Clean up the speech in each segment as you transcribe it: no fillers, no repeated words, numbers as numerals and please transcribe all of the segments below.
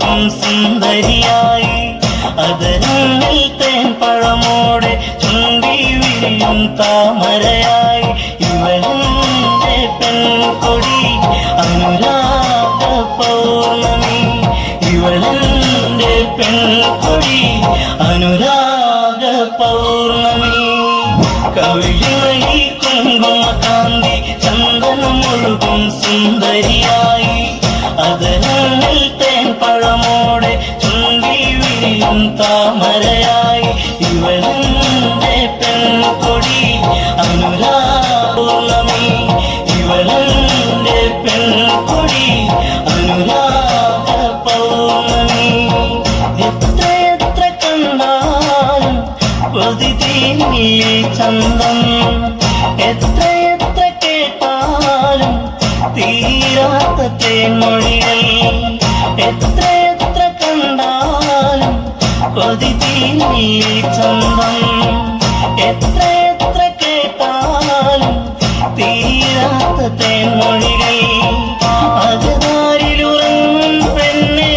മുഴുകും സുന്ദരിയായി അതരങ്ങളിൽ തേൻ പഴമോടെ ചുണ്ടി വിരിയും താമരയായി ഇവളെന്റെ പെൺകൊടി അനുരാഗ പൗർണമി ഇവളെന്റെ പെൺകൊടി അനുരാഗ പൗർണമി കവിളിമയി കുങ്കുമകാന്തി ചന്ദനം മുഴുകും സുന്ദരിയായി അതരങ്ങളിൽ തേൻ പഴമോടെ ചുണ്ടി വിരിയും താമരയായി ഇവളെന്റെ പെൺകൊടി അനുരാഗപൗർണമി ഇവളെന്റെ പെൺകൊടി അനുരാഗ പൗർണമി എത്ര കണ്ടാലും കൊതി തീരില്ലേ ചന്തം എത്ര കേട്ടാലും തീരാത്ത തേൻമൊഴികൾ എത്ര കണ്ടാലും കൊതി തീരില്ലേ ചന്തം എത്ര കേട്ടാലും തീരാത്ത തേൻമൊഴികൾ അകതാരിലുറങ്ങും പെണ്ണെ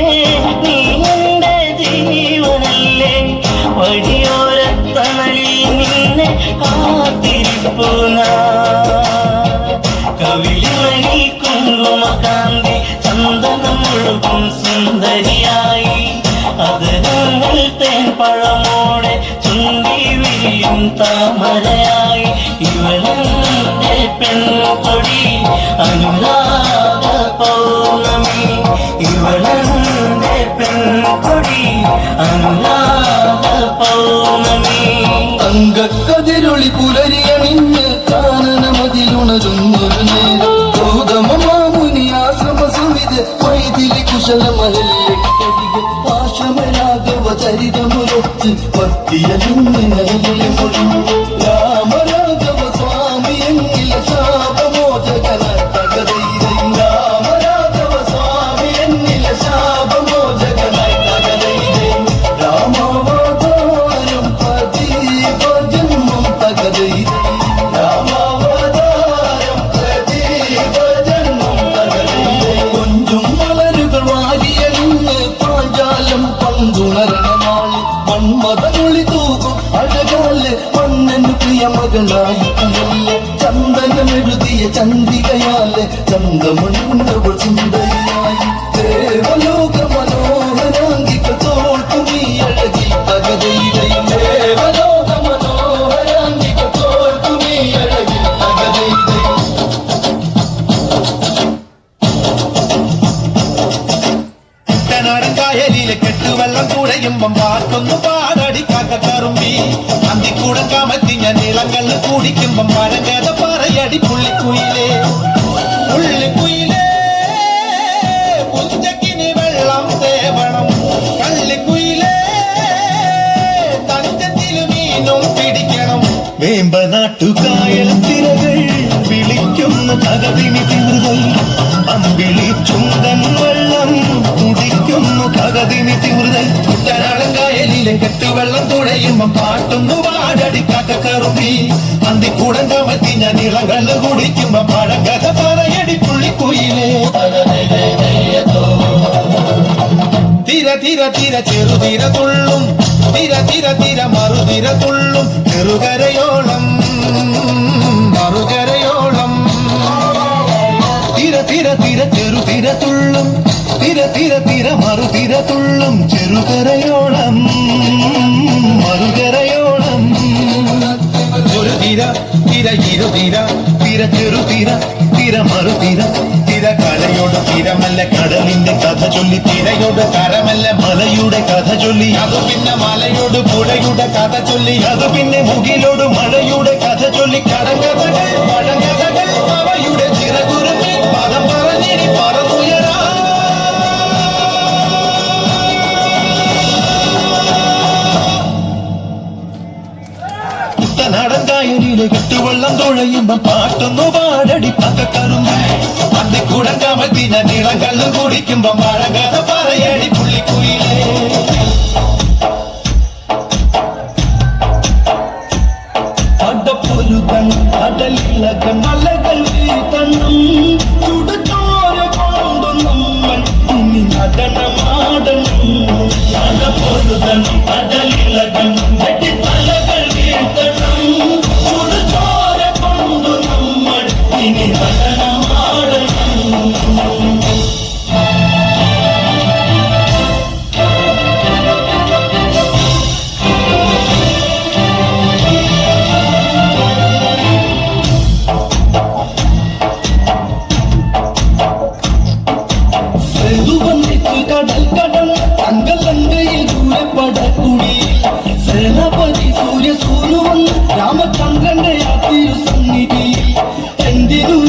നീ എന്റെ ജീവനല്ലേ വഴിയോരത്തണലിൽ നിന്നെ കാത്തിരിപ്പു കവിളിമണി കുങ്കുമകാന്തി ചന്ദനം മുഴുകും സുന്ദരിയായി അതരങ്ങൾ തേൻ പഴമോടെ ചുണ്ടി വിരിയും താമരയായി ഇവളെന്റെ പെൺകൊടി അനുരാഗ പൗർണമി ഇവളെന്റെ പെൺകൊടി അനുരാഗ പൗർണമി അങ്കക്കതിരൊളി പുലരിയണിഞ്ഞ് കാനനമതിലുണരുന്നൊരു നേരം ഗൗതമമാമുനി ആശ്രമ സുവിധ വൈതിലി കുശലമഹല്യക്കരികെ ആശ്രമരാഘവ ചരിതമുരച്ച് ഭക്തിയലിങ്ങനെ മൊഴി രാമരാഘവ സ്വാമി എന്നില ശാപമോചകനായി തകതൈരയും രാമരാഘവ സ്വാമി എന്നില ശാപമോചകനായി തകതൈരയും രാമാവതാരം പ്രദീപ ജന്മം തകതൈരയും രാമാവതാരം പ്രദീപ ജന്മം തകതൈരയും കൊഞ്ചും മലരുകൾ വാരിയെന്ന് പാഞ്ചാലം പന്തുണരണനാളി മന്മതനൊളി തൂകും അഴകാല് മണ്ണന് പ്രിയ മകളായി അകല്ലേ ചന്ദനമെഴുതിയ ചന്ദ്രികയാല് ചന്തമണിന്തവൾ സുന്ദരിയായി ദേവലോക മനോഹരാംഗിക തോൽക്കുമീ അഴകി തകതൈരയും ദേവലോക മനോഹരാംഗിക തോൽക്കുമീ അഴകി തകതൈരയും കുട്ടനാടൻ കായലിലെ കെട്ടുവെള്ളം കുഴയുമ്പം പാർക്കൊന്നു പാടടി കാക്കക്കറുമ്പി അന്തിക്കൂടം കാമത്തി ഞാൻ നീളങ്ങളിൽ കുടിക്കുമ്പം പഴങ്കഥ പറയടി പുള്ളിക്കുയിലേ പുള്ളിക്കുയിലേ പുഞ്ചക്കിനി വെള്ളം തേവണം കള്ളിക്കുയിലേ തഞ്ചത്തില് മീനും പിടിക്കണം വേമ്പനാട്ടുകായൽ തിരകൾ വിളിക്കുന്നു തകതിനി തിമൃതൽ അമ്പിളി ചുണ്ടൻ വെള്ളം കുടിക്കുന്നു തകതിനി തിമൃതൽ കുട്ടനാടൻ കായലിലെ കെട്ടുവെള്ളം തുഴയുമ്പം പാട്ടൊന്നു പാടടി കാക്കക്കറുമ്പി അന്തിക്കൂടം കമത്തി ഞാൻ ഇളകള് കുടിക്കുമ്പം പഴങ്കഥ പറയടി പുള്ളിക്കുയിലേ തിര തിര തിര ചെറുതിര തുള്ളും തിര തിര തിര മറുതിര തുള്ളും ചെറുകരയോളം മറുകരയോളം തിര തിര തിര ചെറുതിര തുള്ളും തിര തിര തിര മറുതിര തുള്ളും ചെറുകരയോളം മറുകരയോളം ഒരു തിര തിര ഇരുതിര തിര ചെറുതിര തിര മറുതിര തിര കരയോട് തിരമല്ല കടലിന്റെ കഥ ചൊല്ലി തിരയോട് കരമല്ല മലയുടെ കഥ ചൊല്ലി അത് പിന്നെ മലയോട് പുഴയുടെ കഥ ചൊല്ലി അത് പിന്നെ മുകിലോട് മഴയുടെ കഥ ചൊല്ലി കടങ്കഥകൾ പഴങ്കഥകൾ അവയുടെ ചിറകുരുമി പദം പറഞ്ഞിനി പറന്നുയരാ കുട്ടനാടൻ കായലിലെ കെട്ടുവെള്ളം തുഴയുമ്പം പാട്ടൊന്നു പാടടി കാക്കക്കറുമ്പി അന്തിക്കൂടം കമത്തി ഞാൻ നീളങ്കള്ളു കുടിക്കുമ്പം പഴങ്കഥ പറയടി പുള്ളിക്കുയിലേ അടപ്പൊരുതൻ അടലിളകൻ മലകൾ വീട്ടണം ചുടച്ചോര കൊണ്ടു നമ്മൾ ഇനി നടനമാടണം വന്ന തങ്കലങ്കയിൽ ദൂരപ്പടക്കുടിയിൽ സേനാപതി സൂര്യസൂനു വന്ന് രാമചന്ദ്രന്റെ ആ തിരുസന്നിധിയിൽ എന്തിനും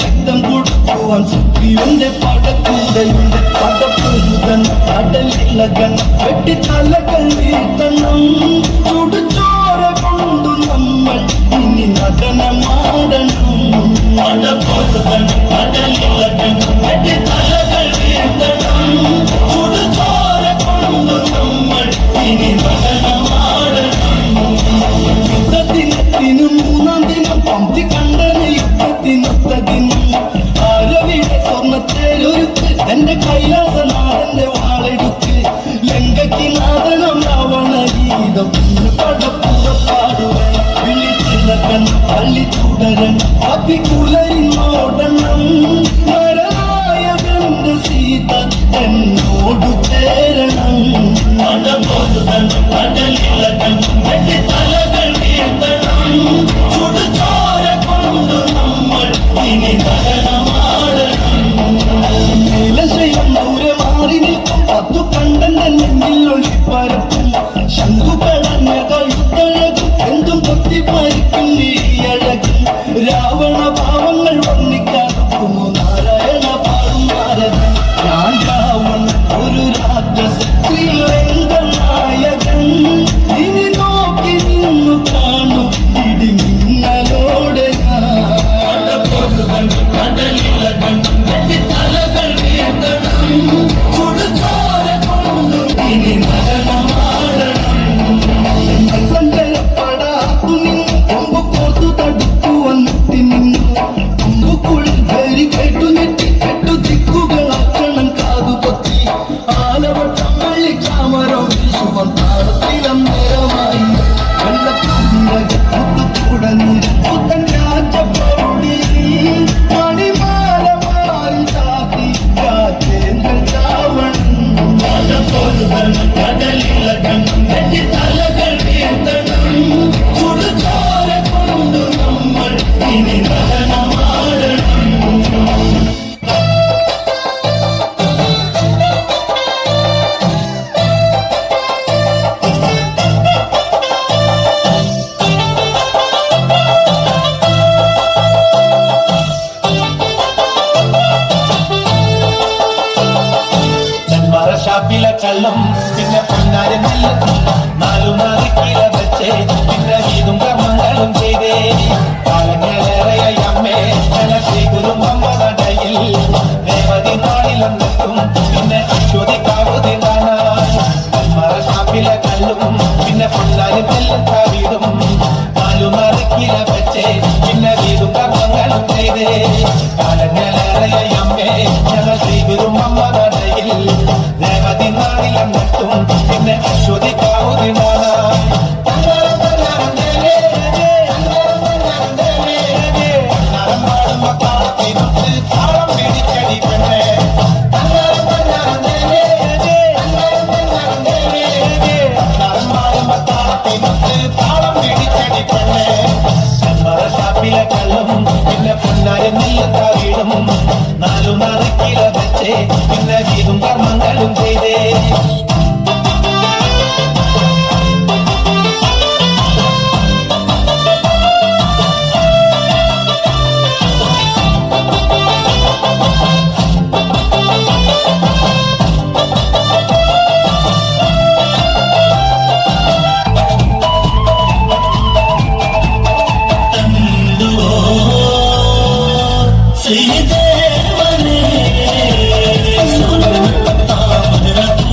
രക്തം കൊടുക്കുവാൻ സുഗ്രീവന്റെ പടക്കൂടയുണ്ട് പടപ്പൊരുതൻ കടലിളകൻ വെട്ടിത്തലകൾ വീഴ്ത്തണം ചുടുചോര കൊണ്ടു നമ്മൾ ഇനി നടനമാടണം പടപ്പൊരുതൻ കടലിളകൻ വെട്ടിത്തലകൾ വീഴ്ത്തണം ചുടുചോര കൊണ്ടു നമ്മൾ ഇനി നടനമാടണം യുദ്ധത്തിനും മൂന്നാം ദിനം പമ്പി കണ്ടന യുദ്ധത്തിനൊത്ത ദിനം ആരവിടെ സ്വർണ്ണത്തേരൊരുക്ക് എന്റെ കൈലാസനാഥന്റെ വാളെടുക്ക് ലങ്കയ്ക്ക് നാഥനം രാവണ ഗീതം പടപ്പുറപ്പാടുവൻ വിളിച്ചിളക്കൻ പള്ളി തുടരൻ അപ്പിക്കുലരിന്നോടണം നരനായകന്റെ സീത എന്നോടു ചേരണം പടപ്പൊരുതൻ കടലിളകൻ വെട്ടിത്തലകൾ വീഴ്ത്തണം ചുടുചോര കൊണ്ടു നമ്മൾ ഇനി നടനമാടണം നീലശയം ദൂരെ മാറി നിൽക്കും പത്തു കണ്ടന്റെ നെഞ്ചിൽ ഒളിപ്പരപ്പും ശംഖുകളഞ്ഞ കഴുത്തഴകും എന്തും പൊത്തിപ്പരിക്കും നീയഴകും രാവണ ഭാവങ്ങൾ വർണ്ണിക്കാതുക്കുമോ നാരായണ പാടും നാരദൻ ഞാൻ രാവണൻ ഒരു രാക്ഷസ ശ്രീരംഗനായകൻ ഇനി നോക്കി നിന്നു കാണും ഇടിമിന്നലോടെ കടലിളകൻ വെട്ടിത്തലകൾ വീഴ്ത്തണം ചുടുചോര കൊണ്ടു ഇനി നടനമാടണം പടാത്തു നിന്നു കൊമ്പു കോർത്തു തടുത്തു വന്നിട്ട് നിന്നു കൊമ്പുക്കുള്ളിൽ കയറി കേട്ടു നെറ്റി കെട്ടു ദിക്കുകളാക്കണം കാതുപൊത്തി ആലവട്ടം വെള്ളി ചാമരം വീശുവൻ താളത്തിലം നേരമായി വെള്ളക്കുടഞ്ഞ് പുത്തൻ രാജപ്രൗഢി മണിമാല മാറി ചാത്തി രാജേന്ദ്ര രാവണൻ പടപ്പൊരുതൻ കടലിളകൻ വെട്ടിത്തലകൾ വീഴ്ത്തണം ചുടുചോര കൊണ്ടു നമ്മൾ ഇനി നടനമാടണം ഷാപ്പിലെ കള്ളം പിന്നെ പൊന്നാര നെല്ലും നാലു നാറിക്കില വെച്ച് പിന്നെ വീതും കർമ്മങ്ങളും ചെയ്തേ കാലങ്ങളേറെയ അമ്മേ ശ്രീ കുടുംബം നടയിൽ രേവതി നാളിലും നിൽക്കും പിന്നെ അശ്വതിക്കാവുതി നെന്മാറ ഷാപ്പിലെ കള്ളും പിന്നെ പൊന്നാര നെല്ലും വീടും നാലു നാറിക്കില വെച്ച് പിന്നെ വീതും കർമ്മങ്ങളും ചെയ്തേ കാലങ്ങളേറെയ അമ്മേ ശ്രീ കുടുംബം നടയിൽ രേവതി നാളിലും നിൽക്കും പിന്നെ അശ്വതിക്കാവുതി താളം പിടിക്കടി പെണ്ണേ താളം പിടിക്കടി പെണ്ണേ ഷാപ്പിലെ കള്ളും പിന്നെ പൊന്നാര നെല്ലത്താ വീടും നാലു നാറിക്കില വെച്ച് പിന്നെ വീതും കർമ്മങ്ങളും ചെയ്തേ ശ്രീദേവനേ സുനന്ദ താമരപ്പൂ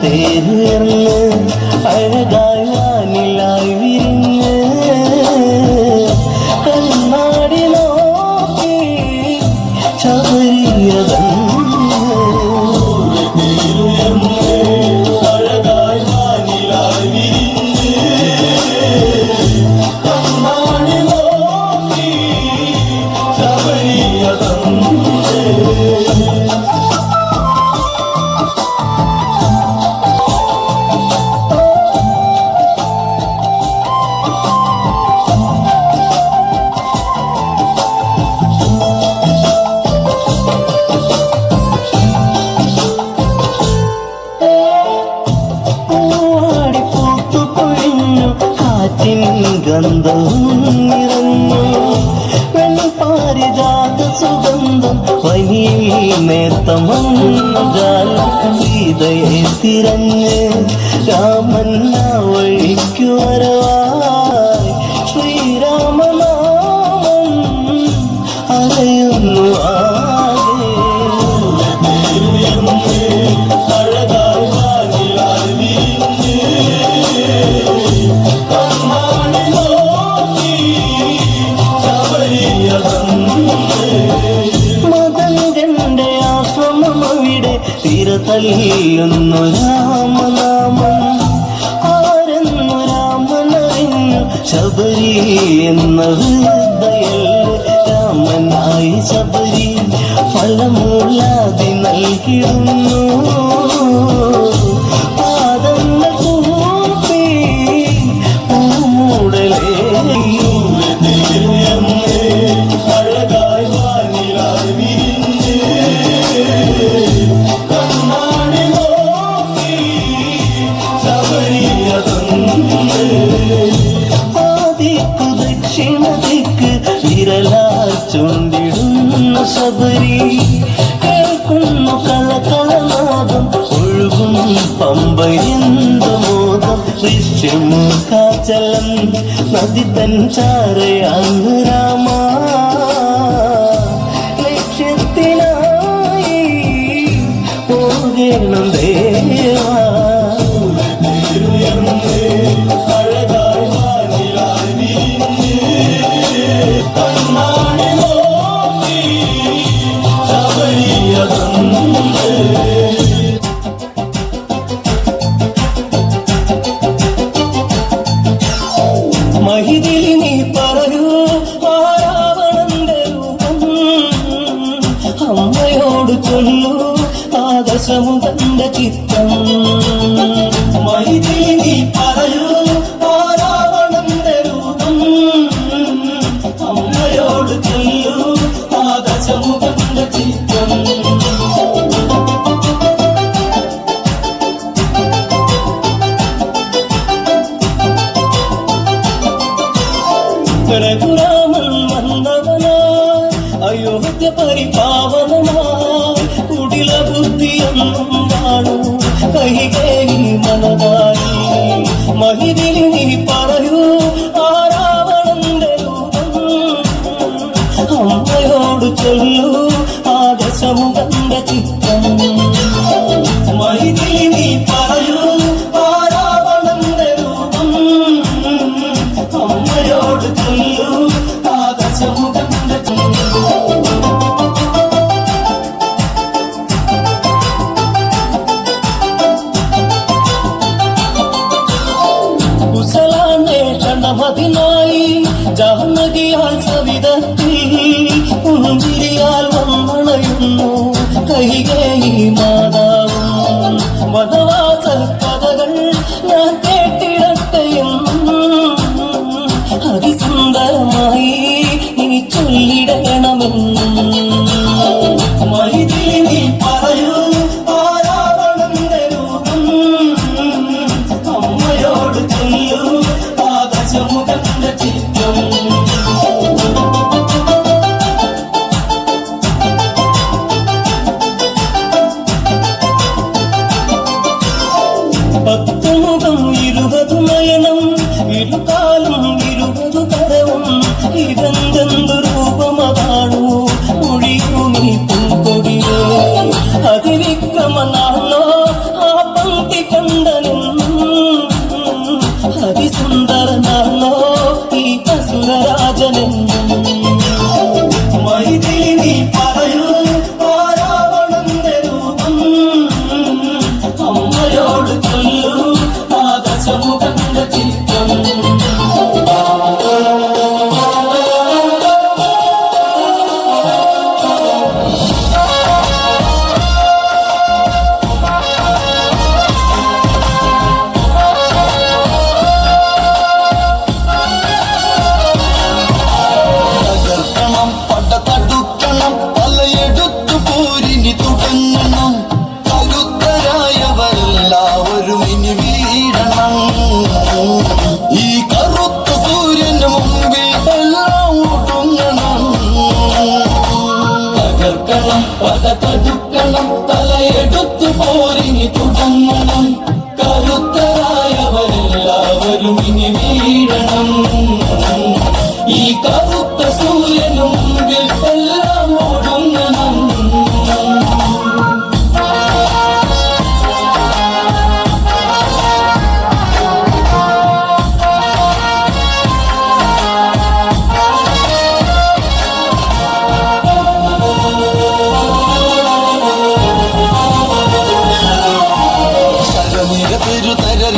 തേരുയർന്ന് അഴകായി വാനിലായി വിരിഞ്ഞ് കണ്ണാടി നോക്കി ചവരിയതന്ന് അഴകായി വാനിലായി വിരിഞ്ഞ് കണ്ണാടി നോക്കി ചവരിയതന്ന് ഗന്ധവും നിറഞ്ഞു വെൺപാരിജാത സുഗന്ധം വനിയിൽ നേർത്തമഞ്ചാൽ സീതയെ തിരഞ്ഞ് രാമൻ വഴിക്കു വരവായി ശ്രീരാമനാമം അറിയുന്നു ആകെ അഴകായി വാനിലായി മദന്റെ ആശ്രമമവിടെ തിരതല്ലിയുന്നു രാമനാമം ആരെന്നു രാമനറിഞ്ഞു ശബരി എന്ന ഹൃദയൽ രാമനായി ശബരി ഫലമൂലാതി നൽകിടുന്നു പാദങ്ങൾ കൂപ്പി പൂമൂടലേ അഴകായി വാനിലായി വിരിഞ്ഞ് കണ്ണാടി നോക്കി ശബരിയതന്ന് ആദിക്കു ദക്ഷിണ ദിക്ക് വിരലാൽ ചുണ്ടിടുന്നു ശബരി കേൾക്കുന്നു കളകളനാദം ഒഴുകും പമ്പയെന്തു മോദം ദൃശ്യമുഖാചലം നദി തൻ ചാരയാങ്ങു രാമ ലക്ഷ്യത്തിനായി പോകണം ദേവാ അഴകായി വാനിലായി വിരിഞ്ഞ് കണ്ണാടി നോക്കി ശബരിയതന്ന് മഹിതിലി നീ പറയൂ ആരാവണന്റെ രൂപം അമ്മയോട് ചൊല്ലൂ ആദശമുഖന്റെ ചിത്രം മഹിതിലി നീ പറയൂ ആരാവണന്റെ രൂപം അമ്മയോട് ചൊല്ലൂ ആദശമുഖന്റെ ചിത്രം രഘുരാമൻ വന്നവനായി അയോധ്യ പരിപാവനമായി കുടില ബുദ്ധിയൊന്നും കാണൂ കൈകേയി മനതായി മഹിതിലി നീ പറയൂ ആരാവണന്റെ രൂപം അമ്മയോട് ചൊല്ലൂ ആദശമുഖന്റെ ചിത്രം മഹിതിലി നീ പറയൂ ആരാവണന്റെ രൂപം അമ്മയോട് ചൊല്ലൂ ആദശമുഖന്റെ കുശലാന്വേഷണമതിനായി ജാനകിയാൽ സവിധത്തിൽ പുഞ്ചിരിയാ തകർക്കണം പക തടുക്കണം തലയെടുത്തു പോരിനി തുടങ്ങണം കരുത്തരായവരെല്ലാവരും ഇനി വീഴണം ഈ കറുത്ത സൂര്യനും മുമ്പിൽ എല്ലാം ഒടുങ്ങണം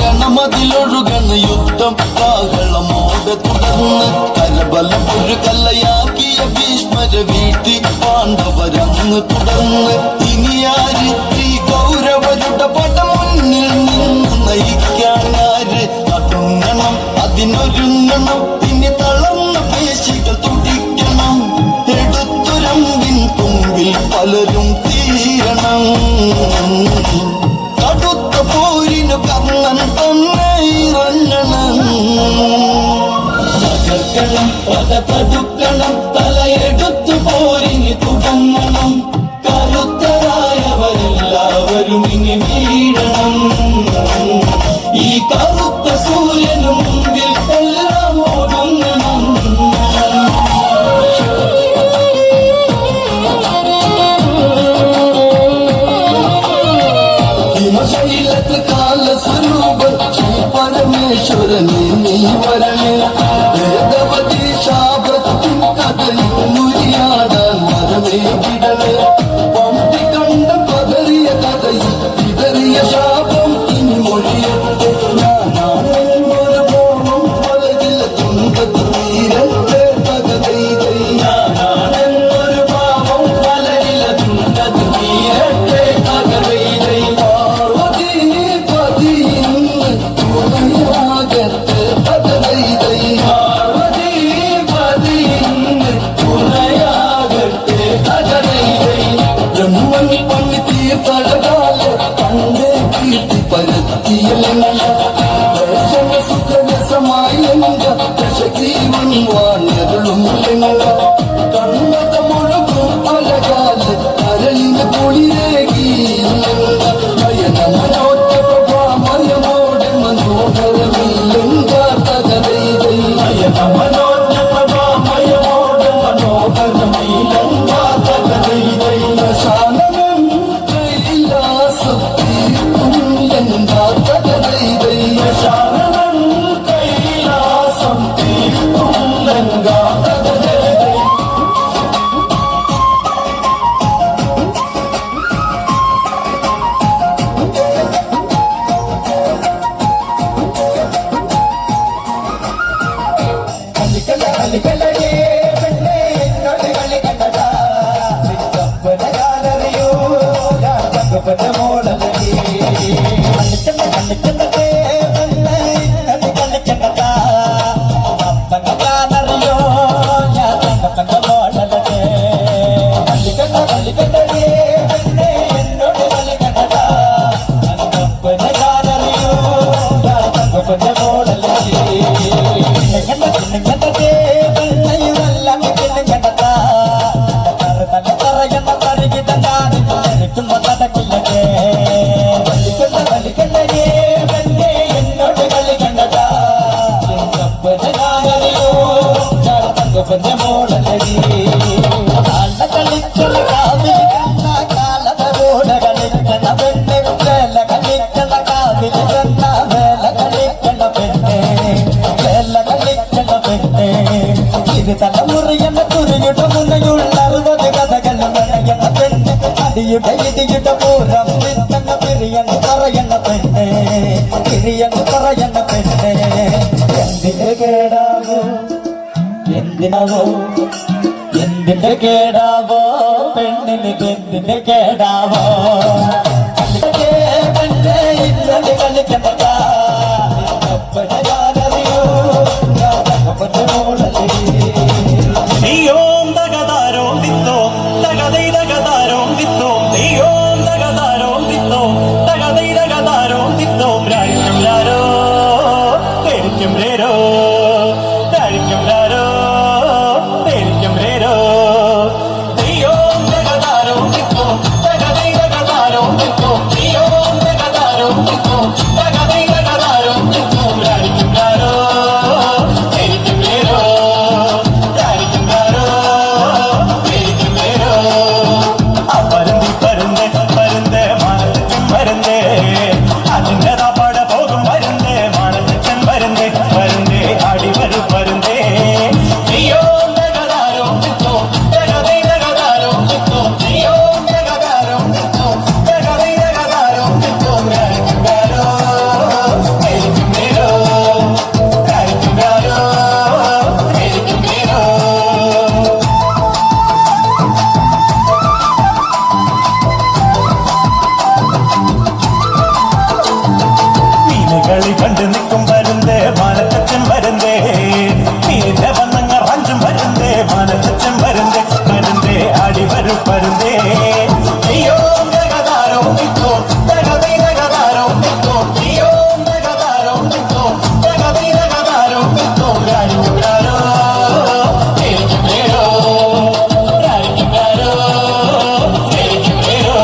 രണമതിലൊഴുകണ് യുദ്ധം കാഹളമോടെ തുടർന്ന് കരബലം ഒരു കല്ലയാക്കിയ ഭീഷ്മര വീഴ്ത്തി പാണ്ഡവരങ്ങ് തുടർന്ന് ഇനിയാര് ഈ കൗരവരുടെ പട മുന്നിൽ നിന്ന് നയിക്കാനാര് അതുങ്ങണം അതിനൊരുങ്ങണം ഇനി തളർന്ന പേശികൾ തുടിക്കണം എടുത്തുരമ്പിൻ തുമ്പിൽ പലരും തീരണം കടുത്ത പോരിനു കർണൻ തന്നെ ഇറങ്ങണം തകർക്കണം പക തടുക്കണം തലയെടുത്തു പോരിനി തുടങ്ങണം കരുത്തരായവരെല്ലാവരും ഇനി വീഴണം ഈ കറുത്ത സൂര്യനു മുമ്പിൽ എല്ലാം ഒടുങ്ങണം പരമേശ്വരനെ നീ വരണേ വേദവതി ശാപത്തിൻ കഥയിൽ മുരിയാടാൻ മരമേ വിടണേ പമ്പി കണ്ട പതറിയ കഥയിൽ ഇതറിയ ശാപം ഇനി മൊഴിയട്ടെ ഞാനാണെന്നൊരു മോഹം പലകില്ല തുണ്ടത് തീരട്ടെ പകതൈതൈ ഞാനാണെന്നൊരു പാപം പലകില്ല തുണ്ടത് തീരട്ടെ പകതൈതൈ പാർവതി പതിന്ന് തുണയാകട്ടെ പകതൈതൈ പാർവതി പതിന്ന് തുണയാകട്ടെ പകതൈതൈ ബ്രഹ്മൻ പണി തീർത്തഴകാല കണ്ടേ കീർത്തി പരത്തിയലങ്ങ സുഖരസമായി ദശഗ്രീവൻ വാണരുളും കണ്ണത മുഴുകും അഴകാല് കരളിന് കുളിരേകി നയനമനോറ്റ പ്രഭാമയമോടെ മനോഹരമില്ലെങ്ക തകതൈതൈ നയനമനോറ്റ പ്രഭാമയമോടെ മനോഹരമില്ലെങ്ക തകതൈതൈ ശാനനം കൈലാസത്തീർക്കും എന്താ തകതൈതൈ ശാനനം കൈലാസം തീർക്കും എന്താ തകതൈതൈ തലമുറയെന്ന കുറിയുടെ മുന്നയുള്ള 60 കഥകളും വിളയുന്ന പെണ്ണ് അടിയുടെ ഇടിയുടെ പൂരം വിത്തങ്ങ പിരിയെന്ന് പറയുന്ന പെണ്ണ് പിരിയെന്ന് പറയുന്ന പെണ്ണ് എന്തിന്റെ കേടാവോ എന്തിനാവോ എന്തിന്റെ കേടാവോ പെണ്ണിന് എന്തിന്റെ കേടാവോ പെണ്ണ് ഇന്നത് കളിക്കണ്ടതാ നീയോം തകതാരോം തിത്തോം തകതൈ തകതാരോം തിത്തോം നീയോം തകതാരോം തിത്തോം തകതൈ തകതാരോം തിത്തോം രാരിക്കും രാരോ തേരിക്കും രേരോ രാരിക്കും രാരോ തേരിക്കും രേരോ നീയോം തകതാ അടിവരു പരുന്തേ അയ്യോ തകതാരോ നിൽക്കോ തകതൈ തകതാരോ നിൽക്കോ അയ്യോ തകതാരോ നിൽക്കോ തകതൈ തകതാരോ നിൽക്കോ രാരിക്കുകാരോ എനിക്കുമേരോ രാരിക്കുകാരോ എനിക്കുമേരോ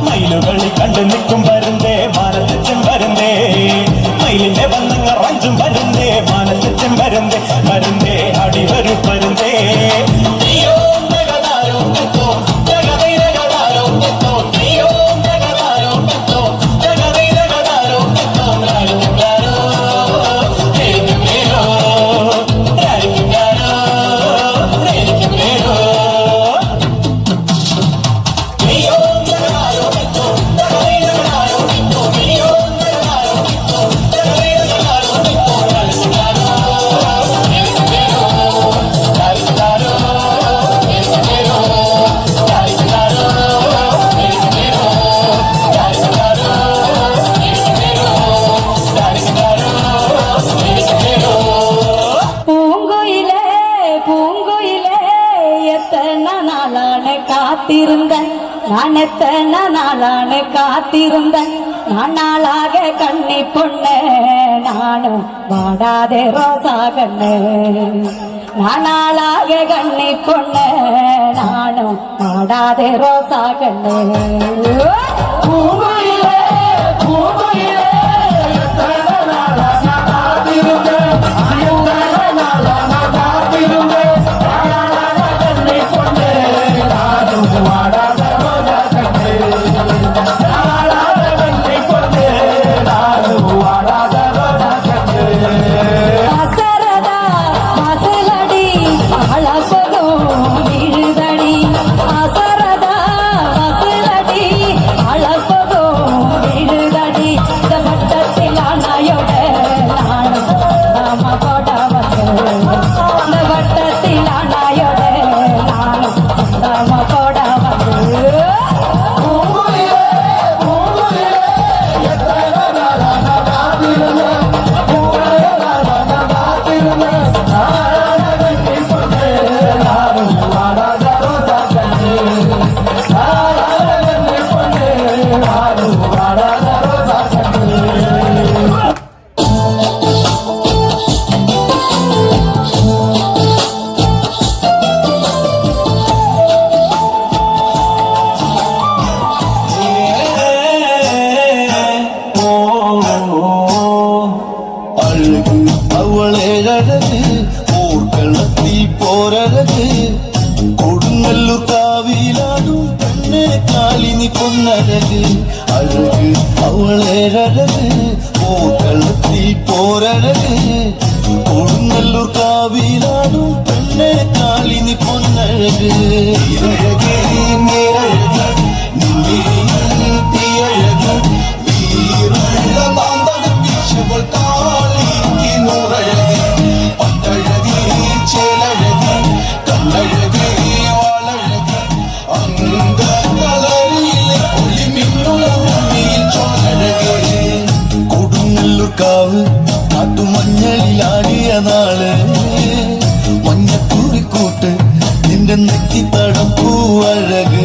മയിലുകളി കണ്ടു നിൽക്കും പരുന്തേ മാനത്തച്ഛൻ പരുന്തേ മയിലിന്റെ വന്നങ്ങ റഞ്ചും പരുന്തേ മാനത്തച്ഛൻ പരുന്തേ പരുന്തേ അടിവരു പരുന്തേ അയ്യോ തകതാരോ നിൽക്കോ തകതൈ തകതാരോ നിൽക്കോ അയ്യോ തകതാരോ നിൽക്കോ തകതൈ തകതാരോ നിൽക്കോ രാരിക്കുകാരോ എനിക്കുമേരോ രാരിക്കുകാരോ എനിക്കുമേരോ അയ്യോ തകതാരോ നിൽക്കോ തകതൈ തകതാരോ നിൽക്കോ അയ്യോ തകതാരോ നിൽക്കോ തകതൈ തകതാരോ നിൽക്കോ രാരിക്കുകാരോ എനിക്കുമേരോ രാരിക്കുകാരോ എനിക്കുമേരോ രാരിക്കുകാരോ എനിക്കുമേരോ രാരിക്കുകാരോ എനിക്കുമേരോ രാരിക്കുകാരോ എനിക്കുമേരോ பூங்குயிலே பூங்குயிலே எத்தனை நாளான காத்திருந்தேன் நான் எத்தனை நாளான காத்திருந்தேன் நான் நாளாக கண்ணி பொண்ணு நானும் வாடாதே ரோசா கண்ணு நான் நாளாக கண்ணி பொண்ணு நானும் வாடாதே ரோசா கண்ணு பூங்குயிலே பூங்குயிலே அசரதா அசலடி அழப்பதும் விழுதடி அசரதா அசலடி அழப்பதும் விழுதடி இந்த வட்டத்தில் அணையோட நானும் நாம போட வந்து இந்த வட்டத்தில் அணையோட நானும் நாம போட வந்து அழகு அவளே அழகு போர்க்களத்தில் போரழகு கொடுங்கல்லூர் காவிலாடும் பெண்ணே காலினி பொன்னழகு அழகு அவளே அழகு போர்க்களத்தில் போரழகு கொடுங்கல்லூர் காவிலாடும் பெண்ணே காலினி பொன்னழகு இரழகே நேரழகு நீ தீயழகு வீருள்ள மாந்தக வீசுவல் காலிக்கு நூறழகு பட்டழகி சேலழகி கண்ணழகி வாழழகி அந்த கலரிலே ஒளி மின்னும் உண்மையில் சோழழகு கொடுங்கல்லூர் காவு காட்டு മഞ്ഞളിൽ ആടിയ നാള് മഞ്ഞക്കുറി കൂട്ട് നിന്റെ നെറ്റിത്തടം പൂവഴക്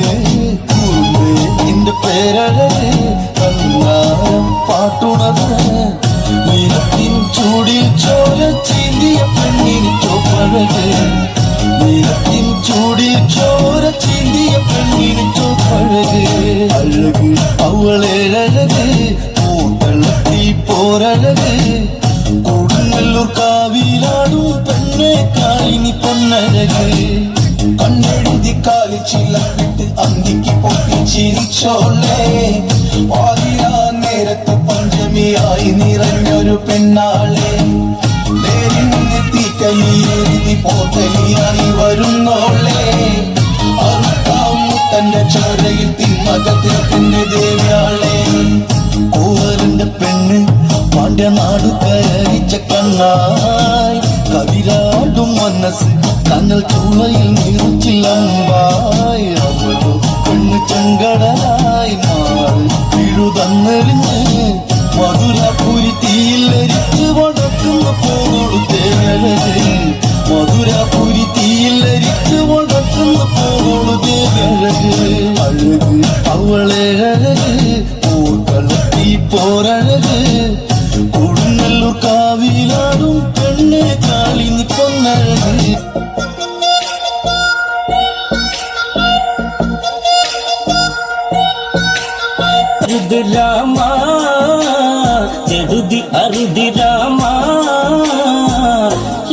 കൂമ്പ് നിന്റെ പേരഴക് കണ്ണാരം പാട്ടുണത് നിലത്തിൻ ചൂടിൽ ചോര ചീന്തിയ പെണ്ണിന് ചോപ്പഴക് നിലത്തിൻ ചൂടിൽ ചോര ചീന്തിയ പെണ്ണിന് ചോപ്പഴക് അഴക് അവളേഴഴക് പൂക്കളത്തിൽ പോരഴക് കൊടുങ്ങല്ലൂർ കാവിലാടും പെണ്ണെ കാലിനി പൊന്നഴക് കണ്ണെഴുതി കാലി ചിലപ്പിട്ട് അന്തിക്ക് പൊട്ടി ചിരിച്ചോളേ പാതിരാ നേരത്ത് പഞ്ചമിയായി നിറഞ്ഞൊരു പെണ്ണാളെ നേരിന്റെ തീക്കലിയെഴുതി പോത്തലിയായി വരുന്നോളേ അറുക്കാം മുത്തന്റെ ചോരയിൽ തിന്മകത്തിന്റെ ദേവ്യാളെ കൂവറിന്റെ പെണ്ണ് പാണ്ഡ്യ നാടു കരയിച്ച കണ്ണായി കവിരാടും മനസ്സ് കണ്ണൽ ചൂളയിൽ നിറച്ചിലമ്പായി അവളും പെണ്ണ് ചെങ്കടലായി മാറി പിഴുതന്നെറിഞ്ഞ് മധുരപുരി തീയിൽ എരിച്ച് വടക്കുന്ന പോകൊടുത്തേഴക് മധുരപുരി തീയിൽ എരിച്ച് വടക്കുന്ന அழகு அழகு அவளே அழகு போர்க்களத்தி போரழகு கொடுநல்லூர் காவிலாடும் பெண்ணே காளின் பொன்னழகு ராமா ஜெடுதி அருதி ராமா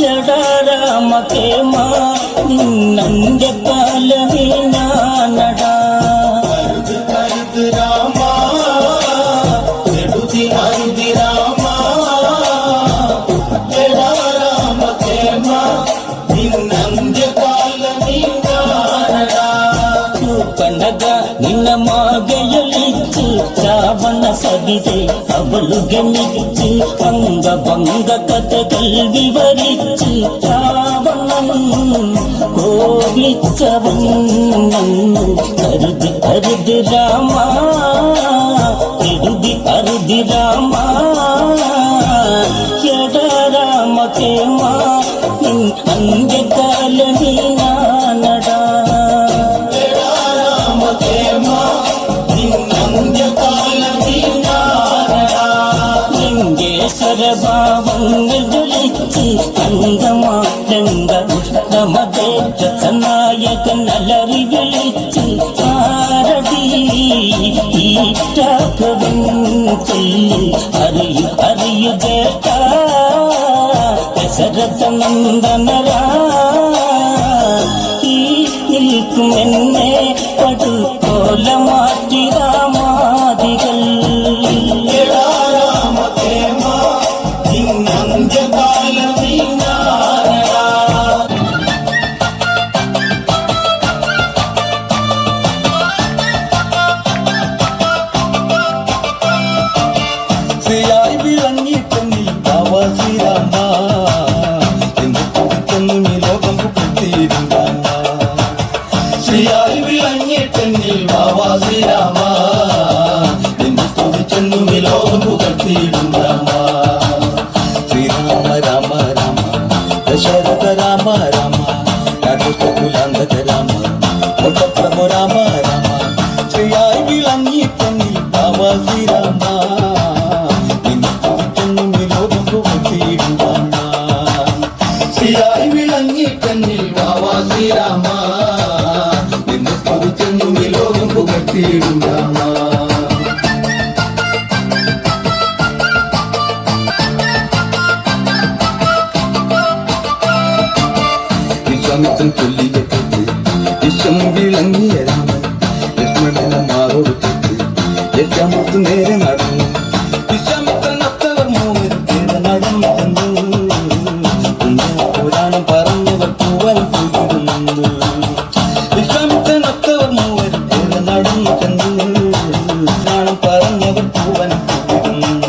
எடாராம கேமா நின்னங்க காலமே நானடா கருது ராமா ஜெடுதி அருதி ராமா எடாராம கேமா நின்னங்க காலமே நானடா ಕನಗ ನಿನ್ನ ಮಾಗೆಯಲಿಚ್ಚು ಶ್ರಾವಣ ಸವಿದೆ ಅವಳು ಗೆನಿಚ್ಚು ಅಂಗ ಭಂಗ ಕಥೆகள் ವಿವರಿಚ್ಚು ಶ್ರಾವಣನ್ ಕೋವಿಚ್ಚವನ್ ನನ್ನು ಕರುದಿ ಅರುದಿ ರಾಮ ತಿರುದಿ ಅರುದಿ ರಾಮ ಎಡ ರಾಮ ಕೇಮ ನಿನ್ ಅಂಗೆ ಕಾಲ ನೀನಾನಡ ലിംഗേശ്വരഭാവങ്ങൾ ജ്വലിച്ച് അംഗമാരംഗ ഉഷ്ടമതേറ്റ നായകൻ അലറി വിളിച്ച് ആരടി ഈറ്റാക്കവൻ ചൊല്ലി അറിയു അറിയു ജേട്ട ദശരഥ നന്ദനരാ ഈ നിൽക്കും എന്നെ പടു പോല മാറ്റി രാമാദികൾ ശ്രീയായി വിളങ്ങി പെണ്ണിൽ ബാബ ശ്രീരാമ എന്റെ കുടിക്കൊന്നും ഈ ലോകം പുകഴ്ത്തിയിടുന്ന ശ്രീയായി വിളങ്ങി പെണ്ണിൽ ബാബ ശ്രീരാമ എന്റെ സ്തുതിച്ചെന്നും ഈ ലോകം പുകഴ്ത്തിയിടുന്ന ശ്രീരാമ രാമ രാമ ദശരഥ രാമ രാമ രാജകുലാന്തക രാമ പ്രഭു രാമ രാമ ശ്രീയായി വിളങ്ങി പെണ്ണിൽ ബാബ ശ്രീരാമ ശ്രീയായി വിളങ്ങി കണ്ണിൽ വാവാ ശ്രീരാമ നിന്നെ സ്തുതിച്ചെന്നും ഈ ലോകം പുകഴ്ത്തിയിടും രാമ വിശ്വാമിത്രൻ ചൊല്ലിയ കേട്ട് വിശ്വം വിളങ്ങിയ രാമൻ ലക്ഷ്മണന്മാരോട് കേട്ട് യജ്ഞമൂത്ത് നേരെ നടന്നു വിശ്വാമിത്രൻ ഒത്തവർ മൂവരും നേരെ നടന്നു പുരാണം പറഞ്ഞവർ പൂവൻ പോയിരുന്നു വിശ്വാമിത്രനൊത്തവർ മൂവരും നേരെ നടന്നു പുരാണം പറഞ്ഞവർ പൂവൻ പോയിരുന്നു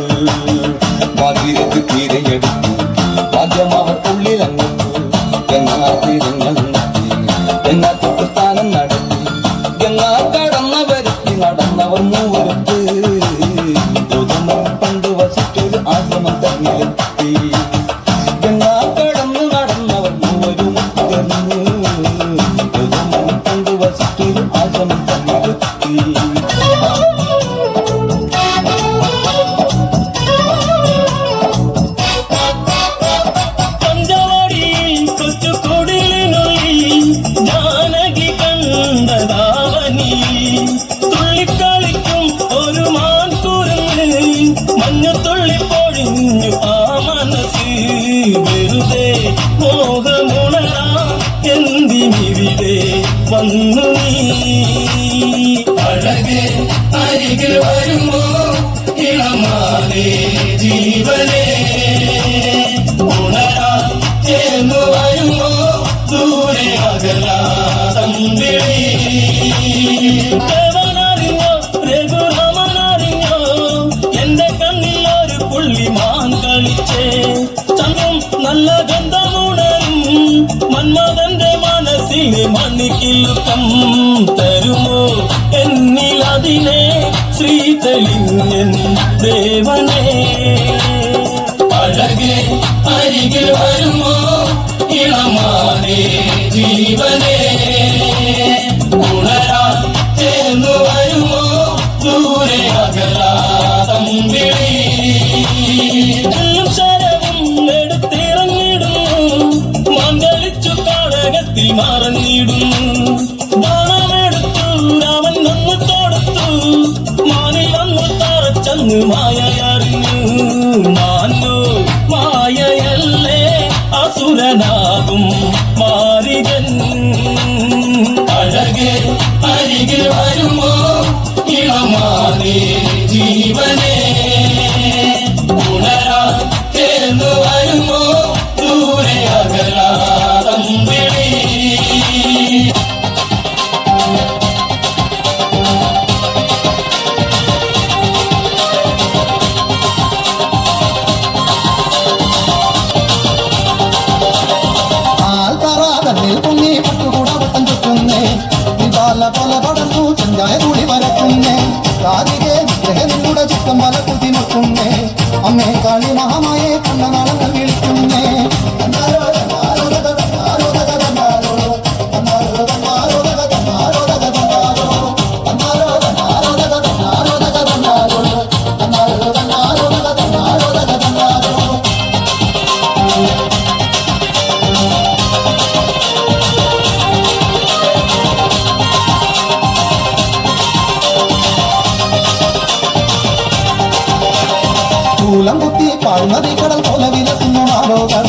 ഭാഗീരഥ് തീരെയെടുത്തു ഭാഗ്യം അവർ ഉള്ളിലങ്ങത്തു ഗംഗാതീരങ്ങൾ നടത്തി ഗംഗാത്തൊട്ട് സ്ഥാനം നടത്തി ഗംഗാ കടന്നവരെത്തി നടന്നവർ മൂവരത്ത് പണ്ട് വസിച്ചൊരു ആശ്രമം തന്നിലെത്തി ഗംഗാ കടന്നു നടന്നവർ മൂവരും പണ്ട് വസിച്ചൊരു ആശ്രമം തന്നിലെത്തി വന്നു അഴകേ അരികിൽ വരുമോ ഇളമാനേ ജീവനേ ഉണരാ ചേർന്നു വരുമോ ദൂരെ അകലാതമ്പിളി ദേവനറിഞ്ഞോ രഘുരാമനറിഞ്ഞോ എന്റെ കണ്ണിൽ ഒരു പുള്ളിമാൻ കളിച്ചേ ചന്തം നല്ല ഗന്ധമുണരും മന്മഥന്റെ മനസ്സിന് മണിക്കിലുക്കം തരുമോ എന്നിൽ അതിനെ ശ്രീതെളിഞ്ഞൻ ദേവനേ അഴകേ അരികിൽ വരുമോ ഇളമാനേ ജീവനേ ഉണരാ അരികിൽ വരുമോ ഇളമാനേ ജീവനേ ഉണരാ ചേർന്നു വരുമോ ദൂരെ അകലാതമ്പിളി പല പടർന്നു ചെഞ്ചായ തുളി പരക്കുന്നേ കാതികെ നിങ്ങളുടെ ചിത്തം പല കുതി നോക്കുന്നേ അമ്മേ കാളി മഹാമായെ കണ്ണ നാളങ്ങൾ വിളിക്കുന്നേ കുത്തി പാടുന്നതി കടൽ പോലെ വിലസുന്നു നാടോകൾ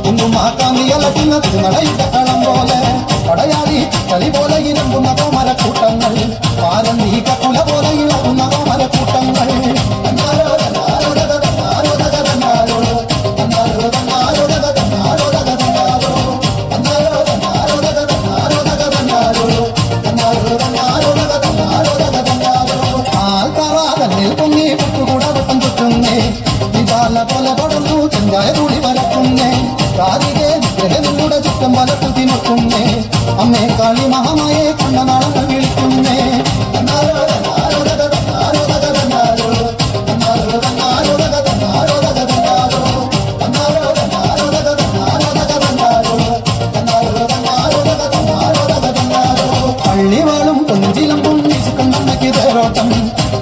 ഇന്നും മാക്കാന്തിയലട്ടുന്ന തിരുനടയിട്ട കളം പോലെ പടയാളി കളി പോലെ ഇരമ്പുന്ന കോമരക്കൂട്ടങ്ങൾ പാരന്തി കക്കുല പോലെ ഇളകുന്ന കോമരക്കൂട്ടങ്ങൾ ആൽക്കാറാതന്നിൽ പൊങ്ങി പട്ടുകൂടാ വട്ടം ചുറ്റുന്നേ പല പടർന്നു ചെഞ്ചായ തുളി പരക്കുന്നേ കാതികെ നിങ്ങളുടെ ചുറ്റം പല കുതി നോക്കുന്നേ അമ്മേ കാളി മഹാമായെ കണ്ണ നാളങ്ങൾ വിളിക്കുന്നേ പള്ളിവാളും പൊഞ്ചിലും പൊന്നിച്ചുകൊണ്ടമ്മയ്ക്ക് തേരോട്ടം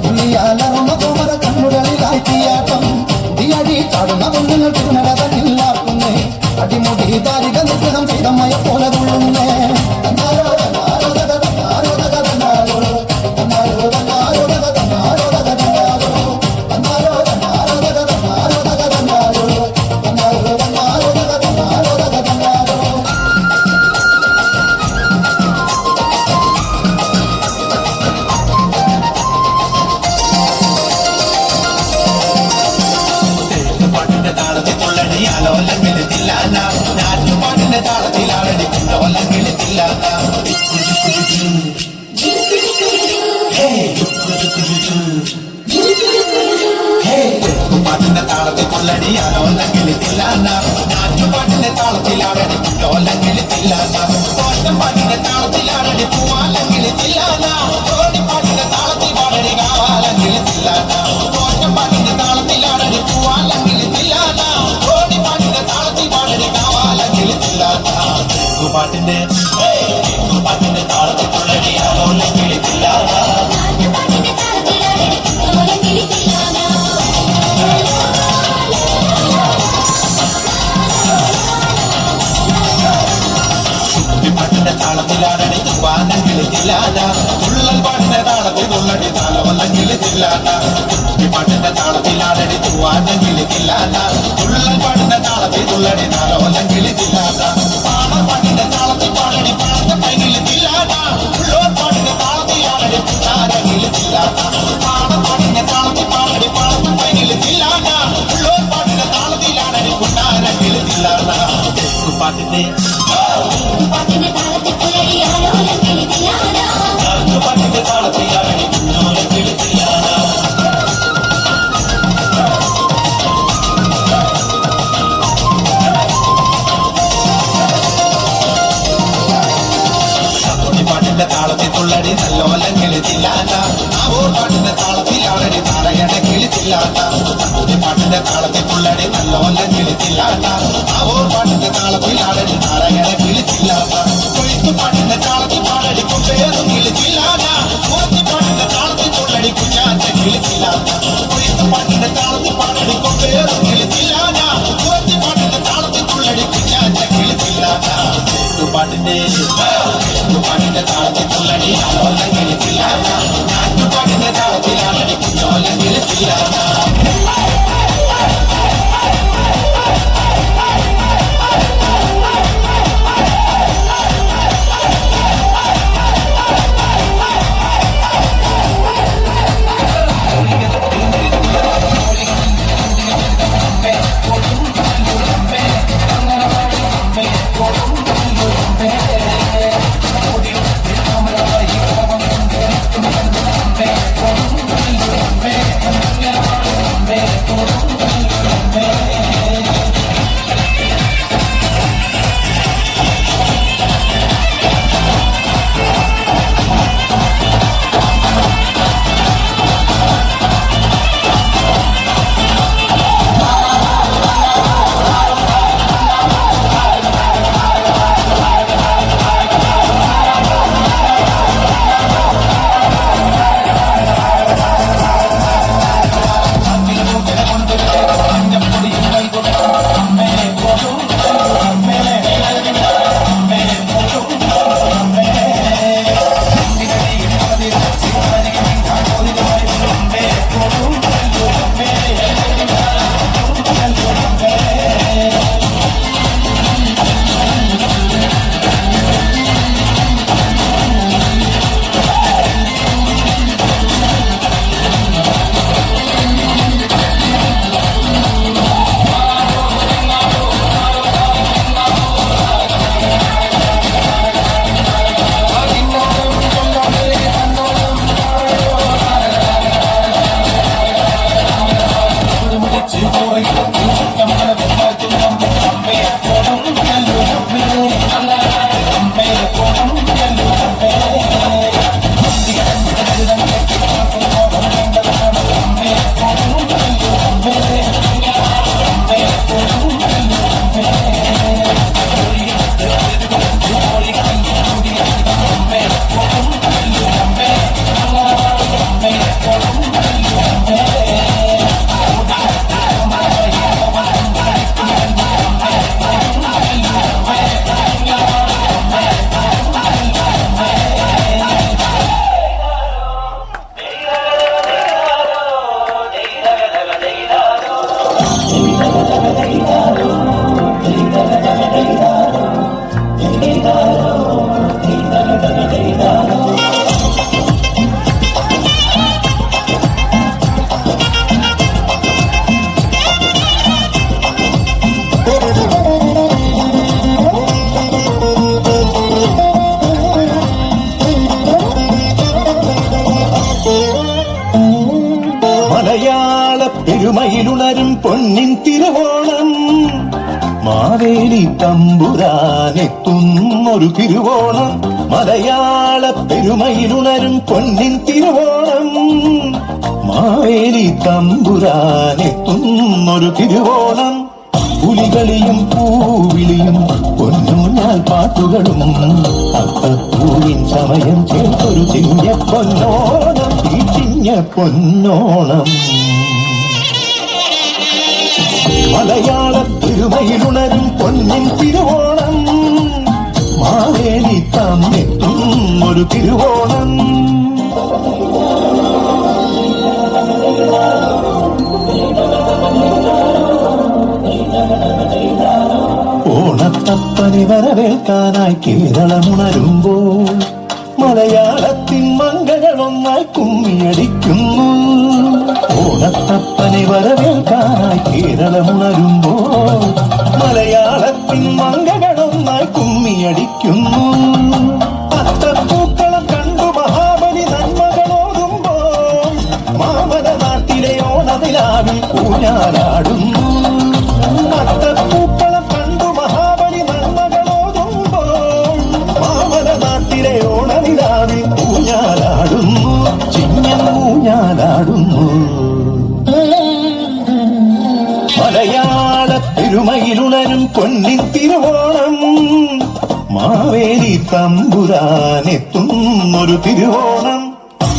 പുള്ളിയാലറുന്ന കോമര കണ്ണുകളിലായി തീയാട്ടം അടി ചാടുന്ന കൊണ്ടുങ്ങൾ തിരുനടതന്നില്ലാക്കുന്നേ അടിമുടി ദാരിക നിഗ്രഹം ചെയ്തമ്മയ പോലെ തുള്ളുന്നേ നാട്ടുപാട്ടിന്റെ താളത്തിലാണടി കൊല്ലം കിളിത്തില്ല പാട്ടിന്റെ താളത്തിൽ കൊള്ളടി ആലോലം കിളിത്തില്ല നാട്ടുപാട്ടിന്റെ താളത്തിലാണടി കൊല്ലം കിളിത്തില്ല പാട്ടിന്റെ താളത്തിലാണടി പൂവാലം കിളിത്തില്ല പാട്ടിന്റെ താളത്തിൽ പാടടി കാവാലം കിളിത്തില്ല പാട്ടിന്റെ താളത്തിലാണടി പൂവാലം കിളിത്തില്ല പാട്ടിന്റെ താളത്തിൽ പാടടി കാവാലം കിളിത്തില്ല പാട്ടിന്റെ താളത്തിൽ കൊള്ളടി ആലോലം കിളിത്തില്ല പാട്ടിന്റെ താളത്തിലാണടി വാനം കിളിത്തില്ലാത തുള്ളൽ പാട്ടിന്റെ താളത്തിൽ തുള്ളടി താളവെല്ലാം കിളിത്തില്ലാത പാട്ടിന്റെ താളത്തിലാണടി വാനം കിളിത്തില്ലാത തുള്ളൽ പാട്ടിന്റെ താളത്തിൽ തുള്ളടി താളവെല്ലാം കിളിത്തില്ലാത പാട്ടിന്റെ താളത്തിൽ പാടടി പാടത്തെ കൈ കിളിത്തില്ലാത ഉള്ളോർ പാട്ടിന്റെ താളത്തിലാണടി താര കിളിത്തില്ലാത പാട്ടിന്റെ താളത്തിൽ പാടടി പാടത്തെ കൈ കിളിത്തില്ലാത ഉള്ളോർ പാട്ടിന്റെ താളത്തിലാണടി കുട്ടാര കിളിത്തില്ലാത പാട്ടിന്റെ താളത്തിൽ പുലരി ആലോലം കിളിത്തില്ലാന പാട്ടിന്റെ താളത്തിലാണടി കുഞ്ഞോലം കിളിത്തില്ലാന പാട്ടിന്റെ താളത്തിൽ തുള്ളടി നല്ലോലം കിളിത്തില്ലാന പാട്ടിന്റെ താളത്തിലാണടി താരയണ കിളിത്തില്ലാന പാട്ടിന്റെ താളത്തിൽ തുള്ളടി നല്ലോലം കിളിത്തില്ലാന പാട്ടിന്റെ താളത്തിലാണടി താരയണ കിളിത്തില്ലാന പാട്ടിന്റെ താളത്തിൽ പാടടി കുമ്പേറും കിളിത്തില്ലാന പാട്ടിന്റെ താളത്തിൽ തുള്ളടി കുഞ്ഞാറ്റ കിളിത്തില്ലാന പാട്ടിന്റെ താളത്തിൽ പാടടി കുമ്പേറും കിളിത്തില്ലാന പാട്ടിന്റെ താളത്തിൽ തുള്ളടി കുഞ്ഞാറ്റ കിളിത്തില്ലാന പാട്ടിന്റെ താളത്തിൽ തുള്ളടി ആലോലം കിളിത്തില്ലാന പാട്ടിന്റെ താളത്തിലാണടി കുഞ്ഞോലം കിളിത്തില്ലാന പെരുമയിലുണരും പൊന്നിൻ തിരുവോണം മാവേലി തമ്പുരാനെത്തുന്നൊരു തിരുവോണം മലയാള പെരുമയിലുണരും പൊന്നിൻ തിരുവോണം മാവേലി തമ്പുരാനെത്തുന്നൊരു തിരുവോണം പുലികളിയും പൂവിളിയും പൊന്നൂഞ്ഞാൽ പാട്ടുകളും അത്തപ്പൂവിൻ സമയം ചേർത്തൊരു ചിഞ്ഞ പൊന്നോണം ഈ ചിഞ്ഞ പൊന്നോണം മലയാള പെരുമയിലുണരും പൊന്നിൻ തിരുവോണം മാവേലി തന്നെത്തും ഒരു തിരുവോണം ഓണത്തപ്പനെ വരവേൽക്കാനായി കേരളമുണരുമ്പോൾ മലയാളത്തിൻ മംഗളൊന്നായി കുമ്മിയടിക്കുന്നു ഓണത്തപ്പനെ വരവേൽക്കാനായി കേരളമുണരുമ്പോൾ മലയാളത്തിൻ മംഗളൊന്നായി കുമ്മിയടിക്കുന്നു അത്തപ്പൂക്കളം കണ്ടു മഹാബലി നന്മകളോതുമ്പോൾ മാമല നാട്ടിലെ ഓണനിലാവിൽ ഊഞ്ഞാലാടുന്നു അത്തപ്പൂക്കളം കണ്ടു മഹാബലി നന്മകളോതുമ്പോൾ മാമല നാട്ടിലെ ഓണനിലാവിൽ ഊഞ്ഞാലാടുന്നു ചിങ്ങൂഞ്ഞാലാടുന്നു മലയാള പെരുമയിലുണരും പൊന്നിൻ തിരുവോണം മാവേലി തമ്പുരാനെത്തും ഒരു തിരുവോണം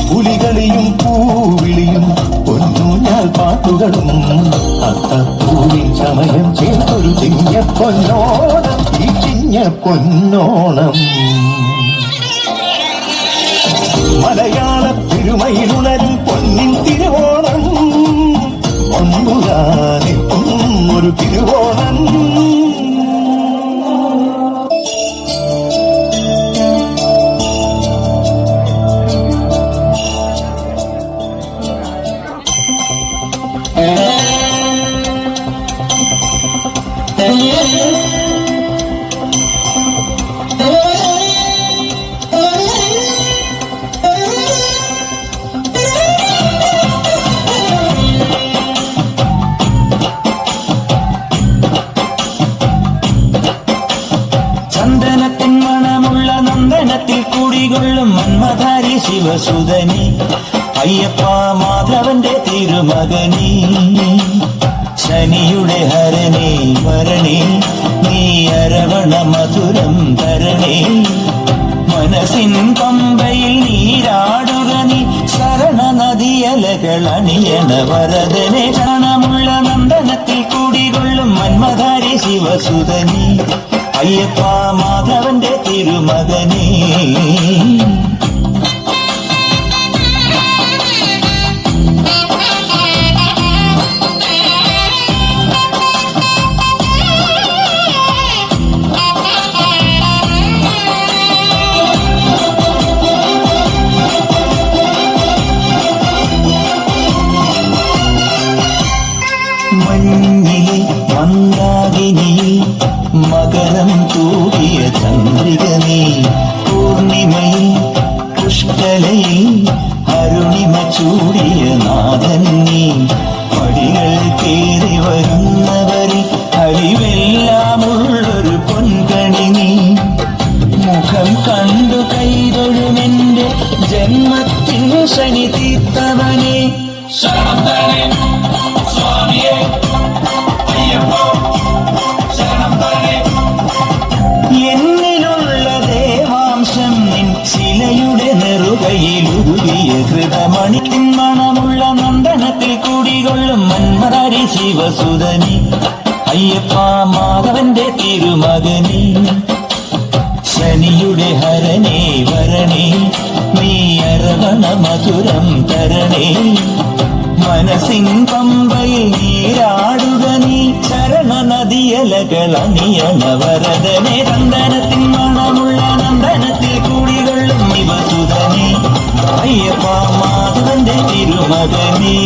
പുലികളിയും പൂവിളിയും പൊന്നൂഞ്ഞാൽ പാട്ടുകളും അത്തപ്പൂവിൻ സമയം ചേർത്തൊരു ചിഞ്ഞ പൊന്നോണം ഈ ചിഞ്ഞ പൊന്നോണം മലയാള പെരുമയിലുണരും പൊന്നിൻ തിരുവോണം തമ്പുരാനെത്തും ഒരു തിരുവോണം ചന്ദനത്തിൻ മണമുള്ള നന്ദനത്തിൽ കുടികൊള്ളും മന്മധാരി ശിവസുതനി അയ്യപ്പ മാധവന്റെ തിരുമകനി ശനിയുടെ ഹരണേ വരണേ നീ അരവണ മധുരം തരണേ മനസ്സിൻ പമ്പയിൽ നീരാടുക നീ ശരണ നദിയലകൾ അണിയണ വരദനെ ചണമുള്ള നന്ദനത്തിൽ കുടികൊള്ളും മന്മധാരി ശിവസുതനി അയ്യപ്പ മാധവന്റെ തിരുമകനേ മഞ്ഞിലെ മന്ദാകിനി മകരം തൂകിയ ചന്ദ്രികനീ പൂർണിമയിൽ പുഷ്കലയിൽ അരുണിമ ചൂടിയ നാഥന്നീ പടികൾ കേറി വരുന്നവരിൽ അഴിവെല്ലാമുള്ളൊരു പൊൻകണി നീ മുഖം കണ്ടു കൈതൊഴുമെന്റെ ജന്മത്തിൻ ശനി തീർത്തവനെ ശരണം തരണേ സ്വാമിയേ അയ്യപ്പോ ശരണം തരണേ എന്നിലുള്ള ദേവാംശം നിൻ ശിലയുടെ നെറുകയിലുരുകിയ ഹൃദമണിത്തിൻ മണമുള്ള നന്ദനത്തിൽ കുടികൊള്ളും മന്മധാരി ശിവസുതനി അയ്യപ്പ മാധവന്റെ തിരുമകനി ശനിയുടെ ഹരണേ വരണേ നീ അരവണ മധുരം തരണേ മനസ്സിൻ പമ്പയിൽ നീരാടുക നീ ശരണ നദിയലകൾ അണിയണ വരദനെ ചന്ദനത്തിൻ മണമുള്ള നന്ദനത്തിൽ കുടികൊള്ളും ശിവസുതനെ അയ്യപ്പ മാധവന്റെ തിരുമകനേ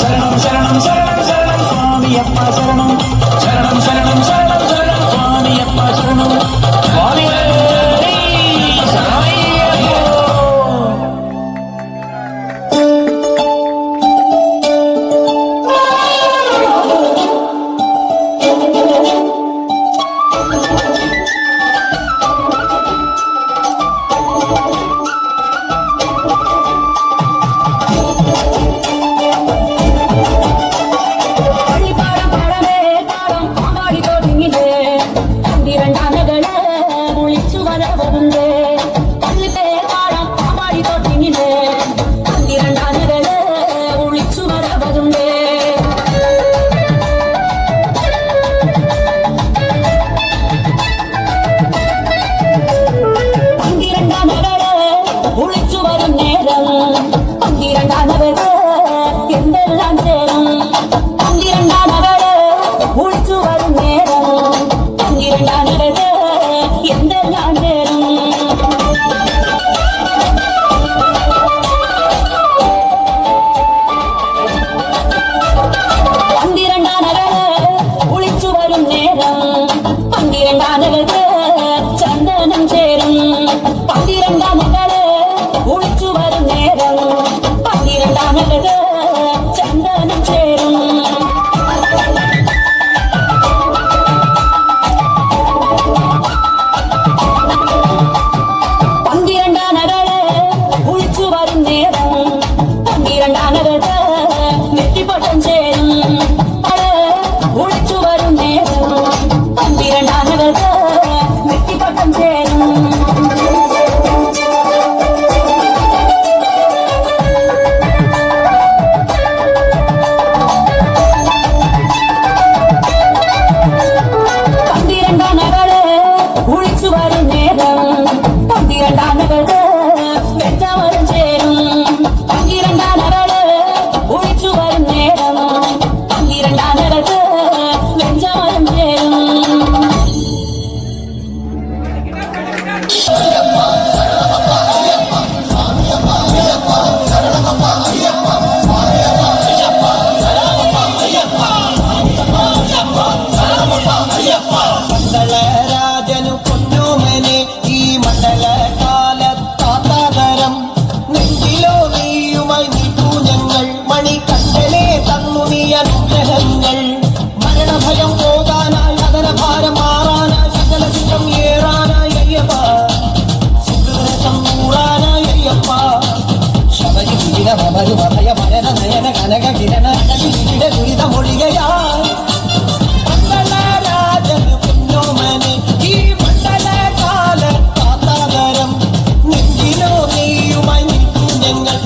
ശരണം ശരണം ശരണം ശരണം സ്വാമിയപ്പ ശരണം ശരണം ശരണം ശരണം ശരണം സ്വാമിയപ്പ ശരണം സ്വാമിയേ ശരണമയ്യപ്പോ കുളിച്ചു വരും നേരം പന്തിരണ്ടാനവര് എന്തെല്ലാം ചേരും പന്തിരണ്ടാനവര് കുളിച്ചു വരും നേരം പന്തിരണ്ടാനവര് എന്തെല്ലാം ചേരും പന്തിരണ്ടാനവര് കുളിച്ചു വരും നേരം പന്തിരണ്ടാനവര് ചന്ദനം ചേരും പന്തിരണ്ടാനവര് കുളിച്ചു വരും നേരം പന്തിരണ്ടാനവര് ചന്ദനം ചേരും പന്തിരണ്ടാനവര് കുളിച്ചു വരും നേരം പന്തിരണ്ടാനവര് നെറ്റിപ്പട്ടം ചേരും കുളിച്ചു വരും നേരം പന്തിരണ്ടാനവര് നെറ്റിപ്പട്ടം ചേരും പന്തിരണ്ടാനവര് കുളിച്ചു വരും നേരം പന്തിരണ്ടാനവര് വെച്ചവരും ചേരും പന്തിരണ്ടാനവര് കുളിച്ചു വരും നേരം പന്തിരണ്ടാനവര് വെച്ചവരും ചേരും മണ്ഡലരാജനു പൊന്നോമനെ ഈ മണ്ഡലകാലത്താതരം നെഞ്ചിലോ നീയുമായി നീക്കൂ ഞങ്ങൾ മണികണ്ഠനെ തന്നു നീ അനുഗ്രഹങ്ങൾ മരണഭയം പോകാനായി അതരഭാരം മാറാനായി സകല സുഖം ഏറാനായി അയ്യപ്പ സുഖരസം കൂടാനായി അയ്യപ്പ ശബരിമല മരണ നയന കനക കിരണ ദുരിത മൊഴികയായി മണ്ഡലരാജനു പൊന്നോമനെ ഈ മണ്ഡലകാലത്താതരം നെഞ്ചിലോ നീയുമായി നിൽക്കൂ ഞങ്ങൾ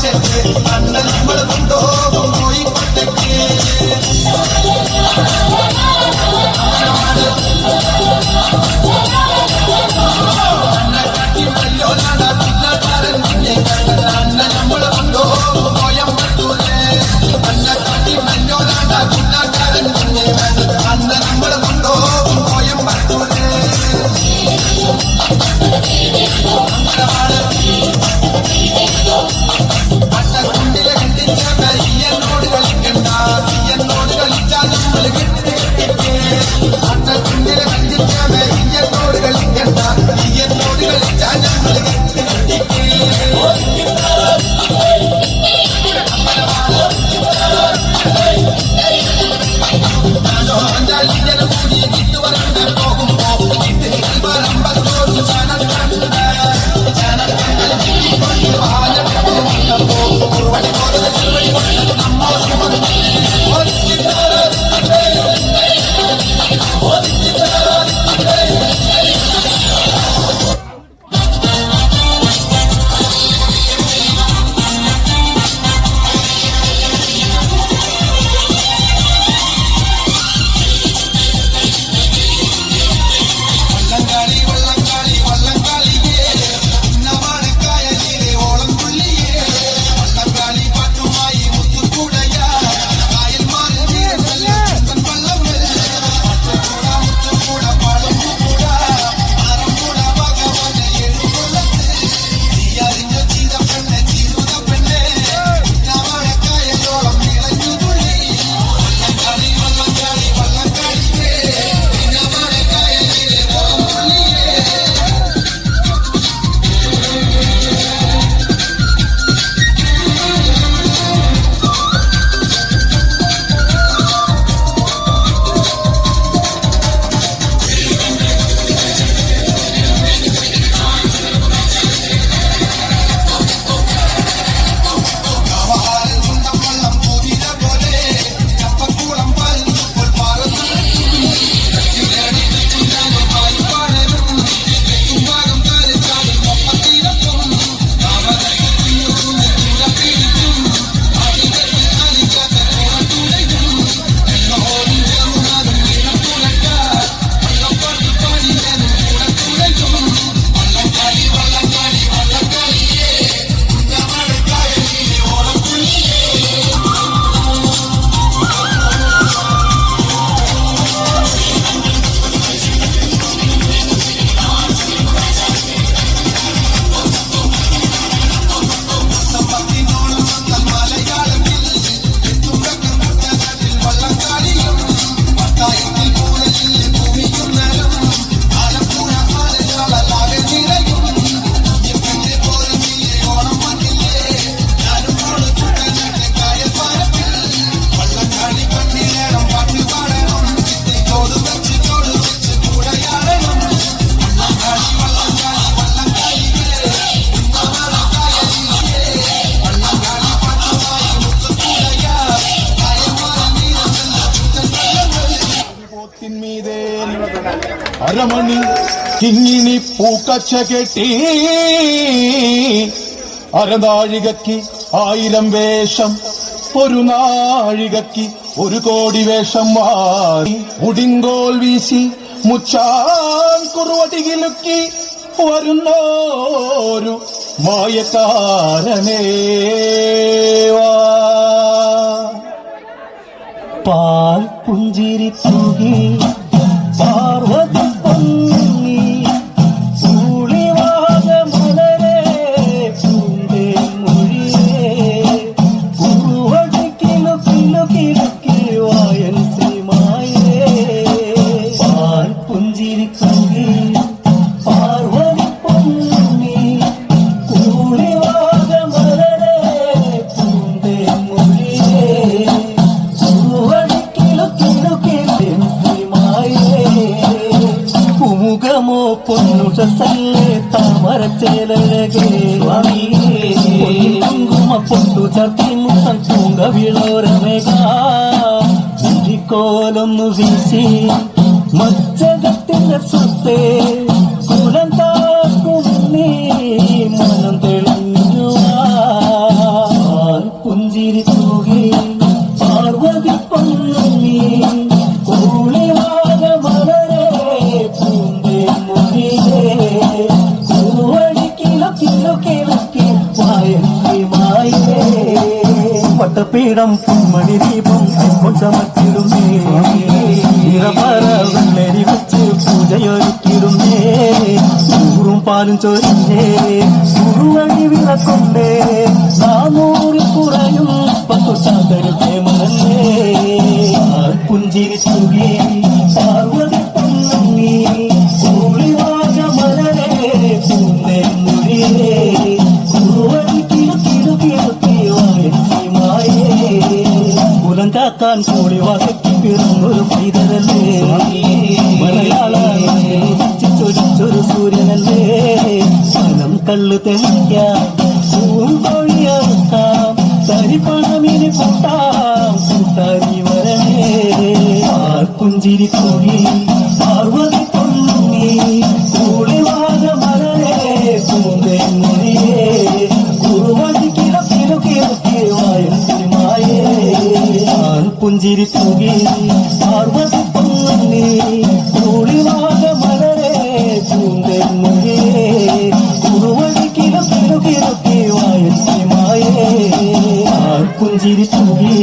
ആകാശത്ത് അണ്ണൻ നമ്മൾ കൊണ്ടുപോകും കോഴിക്കോട്ടേക്ക് അണ്ണൻ നമ്മൾ കൊണ്ടുപോകും കോയമ്പത്തൂര് അണ്ണക്കാട്ടി മഞ്ഞോലാണ്ട കുഞ്ഞാക്കാരൻ അണ്ണൻ നമ്മൾ കൊണ്ടുപോകും കോയമ്പത്തൂര് അണ്ണക്കുണ്ടിലെ കണ്ടിച്ച എന്നോട് കളിക്കണ്ട എന്നോട് കളിച്ചാൽ നമ്മൾ കെട്ടിക്കേ അണ്ണക്കുണ്ടിലെ കണ്ടിച്ച എന്നോട് കളിക്കണ്ട എന്നോട് കളിച്ചാൽ നമ്മൾ കെട്ടിക്കേ അരമണി കിങ്ങിണി പൂക്കച്ച കെട്ടി അരനാഴികയ്ക്ക് 1000 വേഷം ഒരു നാഴികയ്ക്ക് 1 കോടി വേഷം മാറി മുടിങ്കോൽ വീശി മുച്ചാൻ കുറുവടികിലുക്കി വരുന്നോരു മായക്കാരനേ പാൽ പുഞ്ചിരി തൂകി പാർവതി പൊങ്ങി പൂളിവാക മലരെ പൂന്തേ മൊഴിയേ കുറുവടിക്കിലു കിലു കിലുക്കി വായൻ ശ്രീമായേ പാൽ പുഞ്ചിരി തൂകി പാർവതി പൊങ്ങി പൂളിവാക മലരെ പൂന്തേ മൊഴിയേ മുഖമോ പൊന്നുഷസല്ലേ താമരച്ചേലഴകേ കുങ്കുമ പൊട്ടു ചർത്തി മുത്തം തൂങ്ക വിളോരമേകാലൊന്നു വീശി മച്ചകത്തിന്റെ സ്വത്തേ കുലം താക്കും നീ മനം തെളിഞ്ഞുവാ വട്ടപ്പീഠം പൊന്മണി ദീപം ചമച്ചിടുന്നേ നിറപറ വെള്ളരി വെച്ച് പൂജയൊരുക്കിടുന്നേ ൂറും പാലും ചൊരിഞ്ഞേ ഉരുവഴി വിളക്കൊണ്ടേ നാനൂറിൽ കുറയും 10 ചാന്തരത്തെ മറന്നേ പുഞ്ചിരി തുകി പാർവതി പൊന്നീ കൂളിവാഴ മലരേ പൂന്നേ മുറിയേ ഉരുവഴി കാക്കാൻ കൂടി വാക്കി പിറന്നൊരു പൈതലല്ലേ മലയാള ചൊരിച്ചൊരു സൂര്യനല്ലേ മനം കള്ളു തെളിക്കാം പൂങ്കൊഴിയാക്കാം തരിപ്പണമിന് കൂട്ടാരി വരണേ പുഞ്ചിരി കൂടി പാർവതി പൊന്നീ കൂളിവാഴ മലരേ പൂന്തേ മുറിയേ കുറുവഴി പുഞ്ചിരി തൂകി പാർവതി പൊന്നീ കൂളിവാഴ മലരേ പൂന്തേ മുറിയേ കുറുവഴി വായത്തിമായേ പുഞ്ചിരി തൂകി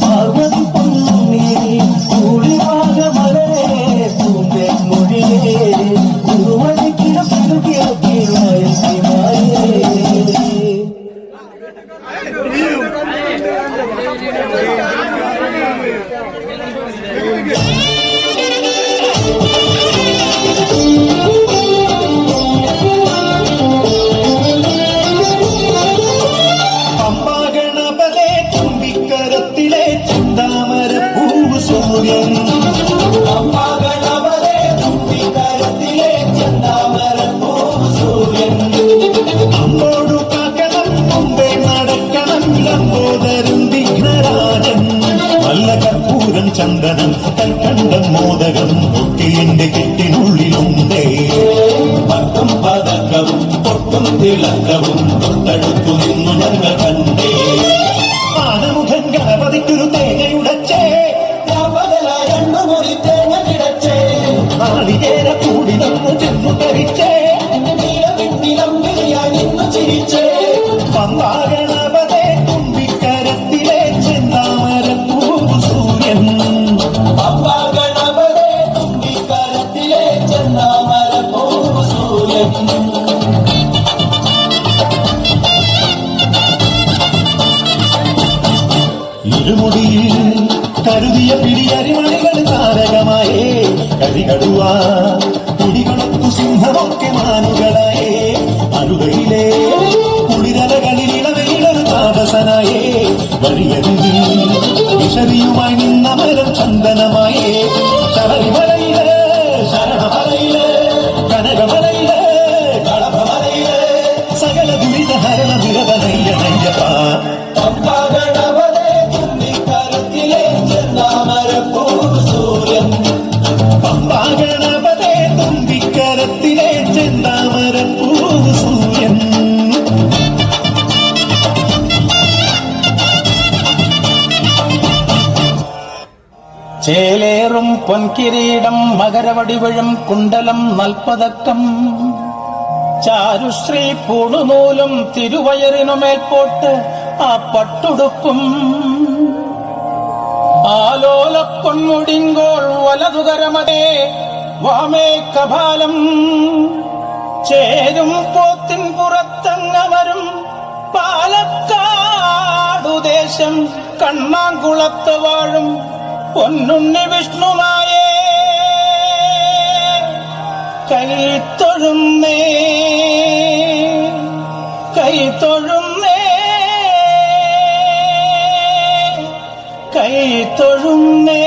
പാർവതി പൊന്നീ കൂളിവാഴ മലരേ പൂന്തേ മുറിയേ കുറുവഴി വായത്തിമായേ പമ്പാഗണപതേ തുമ്പിക്കരത്തിലെ ചെന്താമര പൂവ് സൂര്യൻ പമ്പാഗണപതേ തുമ്പിക്കരത്തിലെ ചെന്താമര പൂവ് സൂര്യൻ അമ്മോടു കാക്കണം മുമ്പേ നടക്കണം ലംബോദരും വിഘ്നരാജൻ നല്ല കർപ്പൂരം ചന്ദനം കൽക്കണ്ടം മോദകം ഒട്ടിലിന്റെ കെട്ടിനുള്ളിലുണ്ടേ പട്ടും പതക്കവും പൊട്ടും തിളക്കവും തൊട്ടടുത്തു നിന്നു ഞങ്ങൾ കണ്ടേ ആനമുഖൻ ഗണപതിക്കൊരു തേങ്ങയുടച്ചേ എണ്ണുമുറി തേങ്ങ കിടച്ചേ നാളികേര കൂടി നമ്മൾ ചെന്നു ധരിച്ചേ നിന്നു ചിരിച്ചേ പമ്പാഗണപതേ തുമ്പിക്കരത്തിലെ ചെന്താമര പൂവ് സൂര്യൻ പമ്പാഗണപതേ തുമ്പിക്കരത്തിലെ ചെന്താമര പൂവ് സൂര്യൻ ഇരുമുടിയിൽ കരുതിയ പിടിയരിമണികൾ താരകമായേ കരികടുവാ കുടികളൊത്തു സിംഹമൊക്കെ മാനുകളായേ അരുകയിലെ കുളിരലകളിൽ ഇളവയിലൊരു താപസനായേ വഴിയരികിൽ വിഷരിയുമായി നിന്ന മരം ചന്ദനമായേ ശബരിമലയിലെ ശരണമലയിലെ കനകമലയിലെ കളഭമലയിലെ സകല ദുരിതഹരണ നിരവനയ്യനയ്യപ്പ പമ്പാഗണപതേ തുമ്പിക്കരത്തിലെ ചെന്താമര പൂവ് സൂര്യൻ പമ്പാഗണപതേ തുമ്പിക്കരത്തിലെ ചെന്താമര പൂവ് സൂര്യൻ ചേലേറും പൊൻകിരീടം മകരവടിവഴും കുണ്ടലം നൽപ്പതക്കം ചാരുശ്രീ പൂണുനൂലും തിരുവയറിനുമേൽപോട്ട് ആ പട്ടുടുപ്പും ആലോല പൊന്മുടിങ്കോൾ വലതുകരമതേ വാമേ കപാലം ചേരും പോത്തിൻ പുറത്തങ്ങവരും പാലക്കാടുദേശം കണ്ണാങ്കുളത്ത് വാഴും പൊന്നുണ്ണി വിഷ്ണുമായേ കൈത്തൊഴുന്നേ കൈത്തൊഴുന്നേ കൈത്തൊഴുന്നേ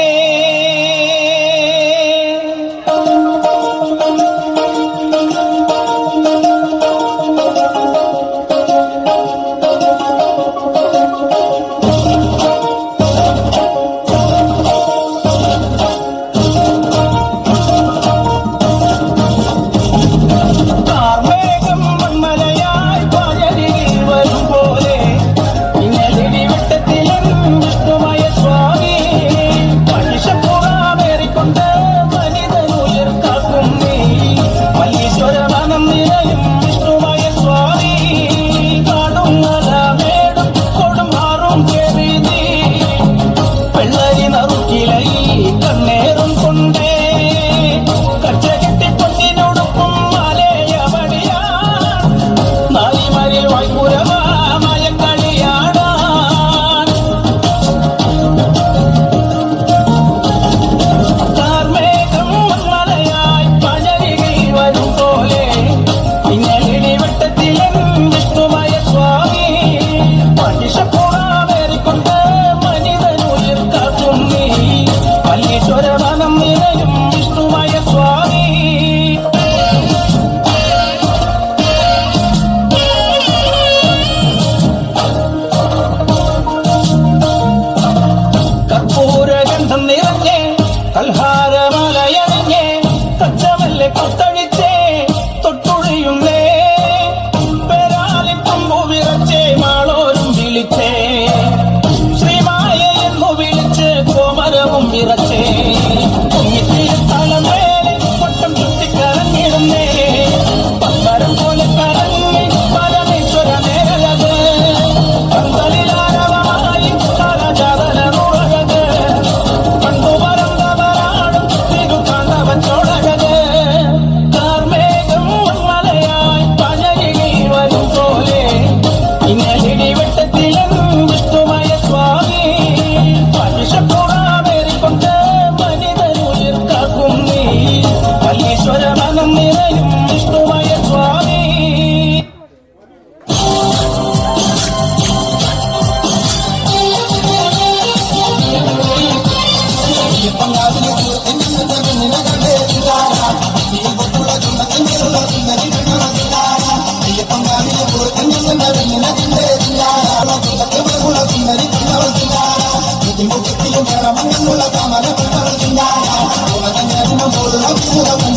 കാർമേഘം മൺമലയായി പായരികിൽ വരും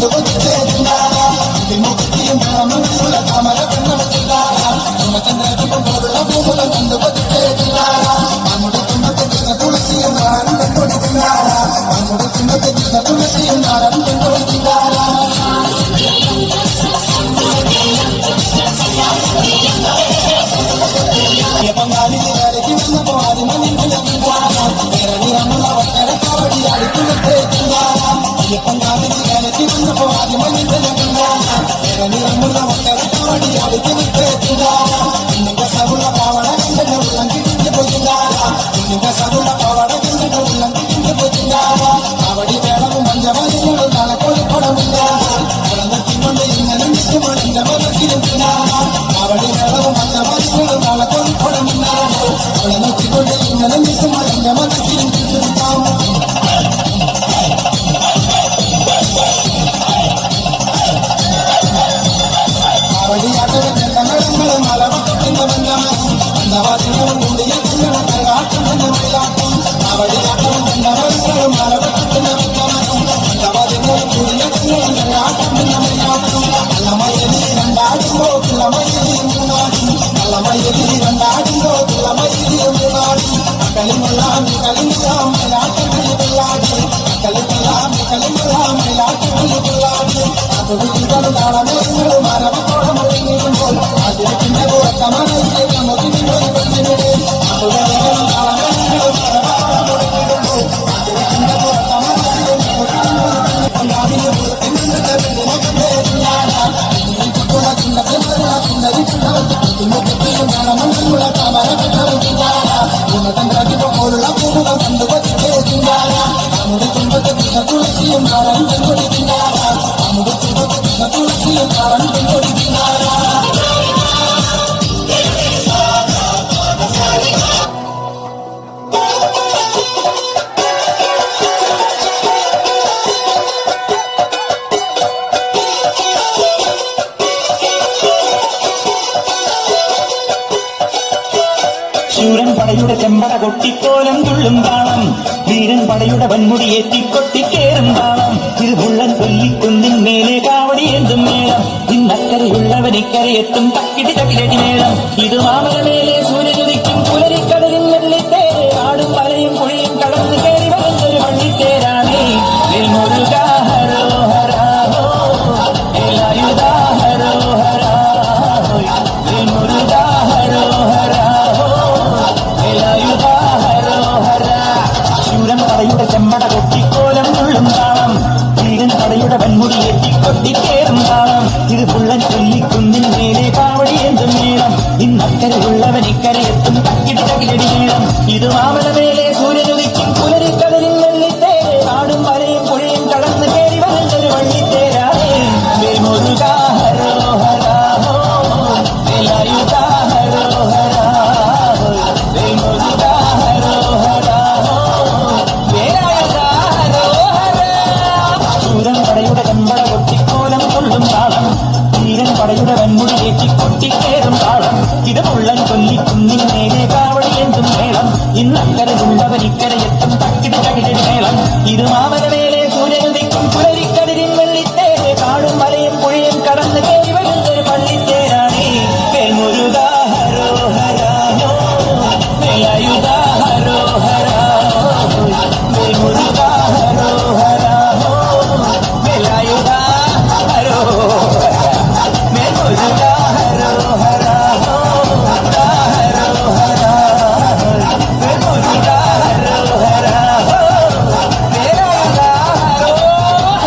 കണ്ടുകൊതിച്ചേ ചിന്താര മുക്തിയും മണമുള്ള താമര പെണ്ണും ചിന്താര ചന്ദ്രദീപം പോലുള്ള പൂമുഖം കണ്ടുകൊതിച്ചേ ചിന്താര നമ്മുടെ തുമ്പത്തെ ചിന്ന തുളസിയും നാടൻ പെണ്ണോടി ചിന്താര നമ്മുടെ തുമ്പത്തെ ചിന്ന തുളസിയും നാടൻ പെണ്ണോടി ചിന്താര പങ്കാളിന്റെ കരയ്ക്ക് വന്നപ്പോ അതിന് നിന്നില്ല നിറമുള്ള ഒട്ടര കവടി അടുത്തുനിന്നേ പങ്കാളിന്റെ കരയ്ക്ക് വന്നപ്പോ അതിന് നിന്നില്ല നിറമുള്ള ഒട്ടര കവടി അടുത്തുനിന്നേ നിന്റെ സകുള്ള പാവട കണ്ടെ ഉള്ളം കിട്ടിഞ്ഞു പോയില്ലാര നിന്റെ സകുള്ള പാവട കണ്ടെ ഉള്ളം കിട്ടിഞ്ഞു പോയില്ലാര കവടി വേളവും പഞ്ചവാദികളും തലക്കൊളിപ്പടമില്ലാര കൊണ്ട് ഇങ്ങനെ നിൽക്കുമ്പോഴെന്റെ മനസ്സിലെത്തിനാര കവടി വേളവും പഞ്ചവാദികളും തലക്കൊളിപ്പടമില്ലാര അവളെ നോക്കിക്കൊണ്ട് ഇങ്ങനെ നിൽക്കുമ്പോഴെന്റെ മനസ്സിലെത്തിനാം കവടിയാട്ടവന്റെ കണ്ണടങ്ങളും മലവട്ടത്തിന്റെ ബന്ധമനും അന്തവാദികളും കൂടിയ കണ്ണടങ്ങൾ കാട്ടുമെന്ന മയിലാട്ടും കവടിയാട്ടവന്റെ കണ്ണടങ്ങളും മലവട്ടത്തിന്റെ ബന്ധമനും അന്തവാദികളും കൂടിയ കണ്ണടങ്ങൾ കാട്ടുമെന്ന മയിലാട്ടും കള്ളമയലി രണ്ടാടുമ്പോ കിളമയലി മൂന്നാടും കള്ളമയലി രണ്ടാടുമ്പോ കിളമയലി മൂന്നാടും കളിമുള്ളാം കളിമുള്ളാം മയിലാട്ടങ്ങളി പിള്ളാടി കളിമുള്ളാം കളിമുള്ളാം മയിലാട്ടങ്ങളി പിള്ളാടി അതുകൊണ്ട് താളമേങ്ങളും മരവത്തോളം ഒഴുകിയിരുമ്പോൾ അതിന്റെ പുറത്തമനയിലേക്ക് മുതിരിനൊരു പെണ്ണിവിടെ അതുകൊണ്ട് താളമേങ്ങളും മരവത്തോളം ഒഴുകിയിരുമ്പോൾ അതിന്റെ പുറത്തമനയിലേക്ക് മുതിരിനൊരു പുറത്തിൻ്റെ പെണ്ണിനെ മണമുള്ള പോലുള്ള പൂമുഖം കണ്ടുകൊതിച്ചേ ചിന്താര നമ്മുടെ തുമ്പത്തെ തുളസിയും നാടൻ പെൺകൊടി ചിന്താര നമ്മുടെ തുമ്പത്തെ തുളസിയും നാടൻ പെൺകൊടി ചിന്താര ശൂരൻ പടയുടെ ചെമ്പട കൊട്ടിക്കോലം തുള്ളും താളം വീരൻ പടയുടെ വൻമുടി ഏറ്റിക്കൊട്ടിക്കേറും താളം ഇത് മുള്ളൻ കൊല്ലിക്കുന്നിൻ മേലെ കാവടിയേന്തും മേളം ഇന്നക്കരയുള്ളവനിക്കരയെത്തും തക്കിടി തകിലടി മേളം ഇത് മാമലമേലെ സൂര്യനുദിക്കും പുലരിക്കടലിൽ വെള്ളിത്തേര് ആടും വലയും കുഴിയും കടന്ന് കയറി വരുന്നൊരു വള്ളിത്തേരാണേ മുരുകാ ഹരോ ഹരാഹോ എല്ലായുധാ ഹരോ ഹരാഹോ മുരുകാ ഹരോ ഹരാഹോ ശൂരൻ പടയുടെ ചെമ്പട കൊട്ടിക്കോലം തുള്ളും താളം വീരൻ പടയുടെ വൻമുടി ഏറ്റിക്കൊട്ടിക്കേറും താളം ഇത് പുള്ളൻ ചൊല്ലിക്കുന്നിൻ മേലെ കാവടിയേന്തും മേളം ഇന്നക്കരയുള്ളവനിക്കരയെത്തും തക്കിടി തകിലടി മേളം ഇത് മാമലമേലെ സൂര്യനുദിക്കും പുലരിക്കടലിൽ വെള്ളിത്തേര് ആടും വലയും പുഴയും കടന്ന് കയറി വരുന്നൊരു വള്ളിത്തേരാണേ മുരുകാ ഹരോ ഹരാഹോ വേലായുധാ ഹരോ ഹരാഹോ മുരുകാ ഹരോ ഹരാഹോ വേലായുധാ ഹരോ ഹരാ ശൂരൻ പടയുടെ ചെമ്പട കൊട്ടിക്കോലം കൊള്ളും താളം വീരൻ പടയുടെ വൻമുടി ഏറ്റിക്കൊട്ടിക്കേറും താളം ഇത് മുള്ളൻ കൊല്ലിക്കുന്നിൻ നേരെ കാവടിയെന്തും മേളം ഇന്നക്കരയുള്ളവനിക്കരയെത്തും തക്കിടി തകിലടി മേളം ഇത് മാമലമേലെ സൂര്യനുദിക്കും പുലരിക്കടലിൽ വെള്ളിത്തേര് കാടും മലയും പുഴയും കടന്ന് കയറി വരുന്നൊരു പള്ളിത്തേരാണേ മുരുകാ ഹരോ ഹരാഹോ വേലായുധാ ഹരോ ഹരാഹോ മുരുകാ ഹരോ ഹരാഹോ വേലായുധാ ഹരോ മുരുകാ ഹരോ ഹരാഹോ ഹരോ ഹരാഹോ മുരുകാ ഹരോ ഹരാഹോ വേലായുധാ ഹരോ ഹരാ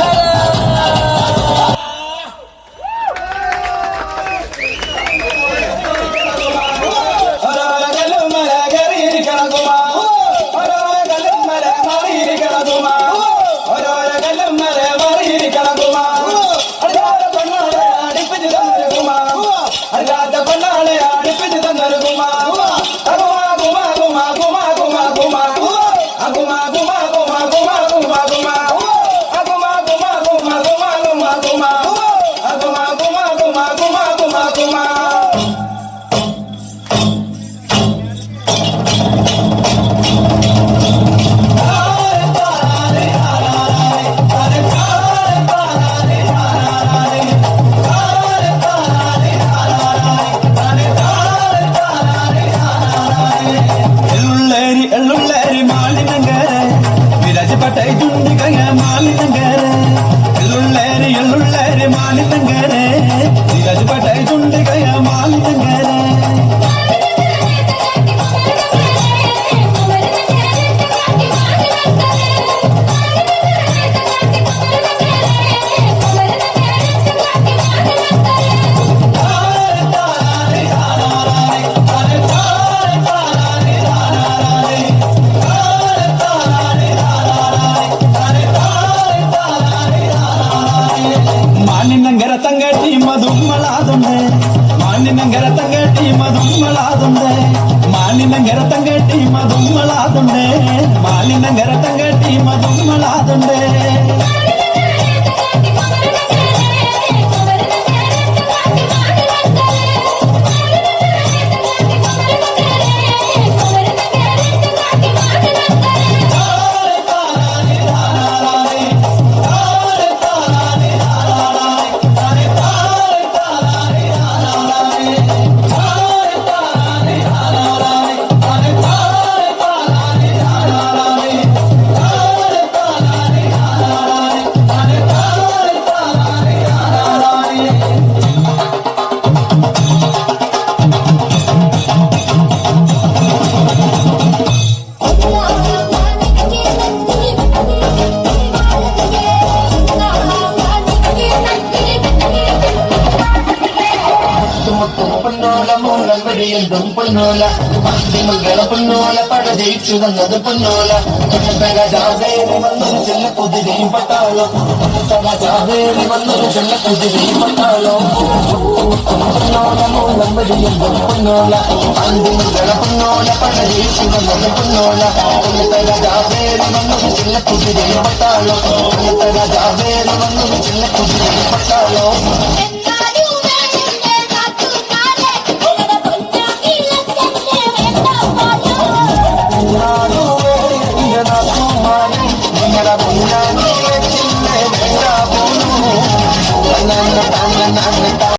മാലിനങ്കര തങ്കട്ടി മധുമളാതുണ്ട് മാലിനങ്കര തങ്കട്ടി മധുമളാതുണ്ട് മാലിനങ്കര തങ്കട്ടി മധുമളാതുണ്ട് പൊന്നോല മൂലം വഴിയെന്തും പൊന്നോല മാധ്യമങ്ങള പൊന്നോല പട ജയിച്ചു വന്നത് പൊന്നോല രാജാവേരി വന്നൊരു ചെല്ല കുതിരയും പട്ടാളോ രാജാവേരി വന്നൊരു ചെല്ല കുതിരയും പട്ടാളോ പൊന്നോല മൂലം വഴിയെന്തും പൊന്നോല മാധ്യമങ്ങള പൊന്നോല പട ജയിച്ചു വന്നത് പൊന്നോല രാജാവേരി വന്നൊരു ചെല്ല കുതിരയും പട്ടാളോ രാജാവേരി വന്നൊരു ചെല്ല കുതിരയും പട്ടാളോ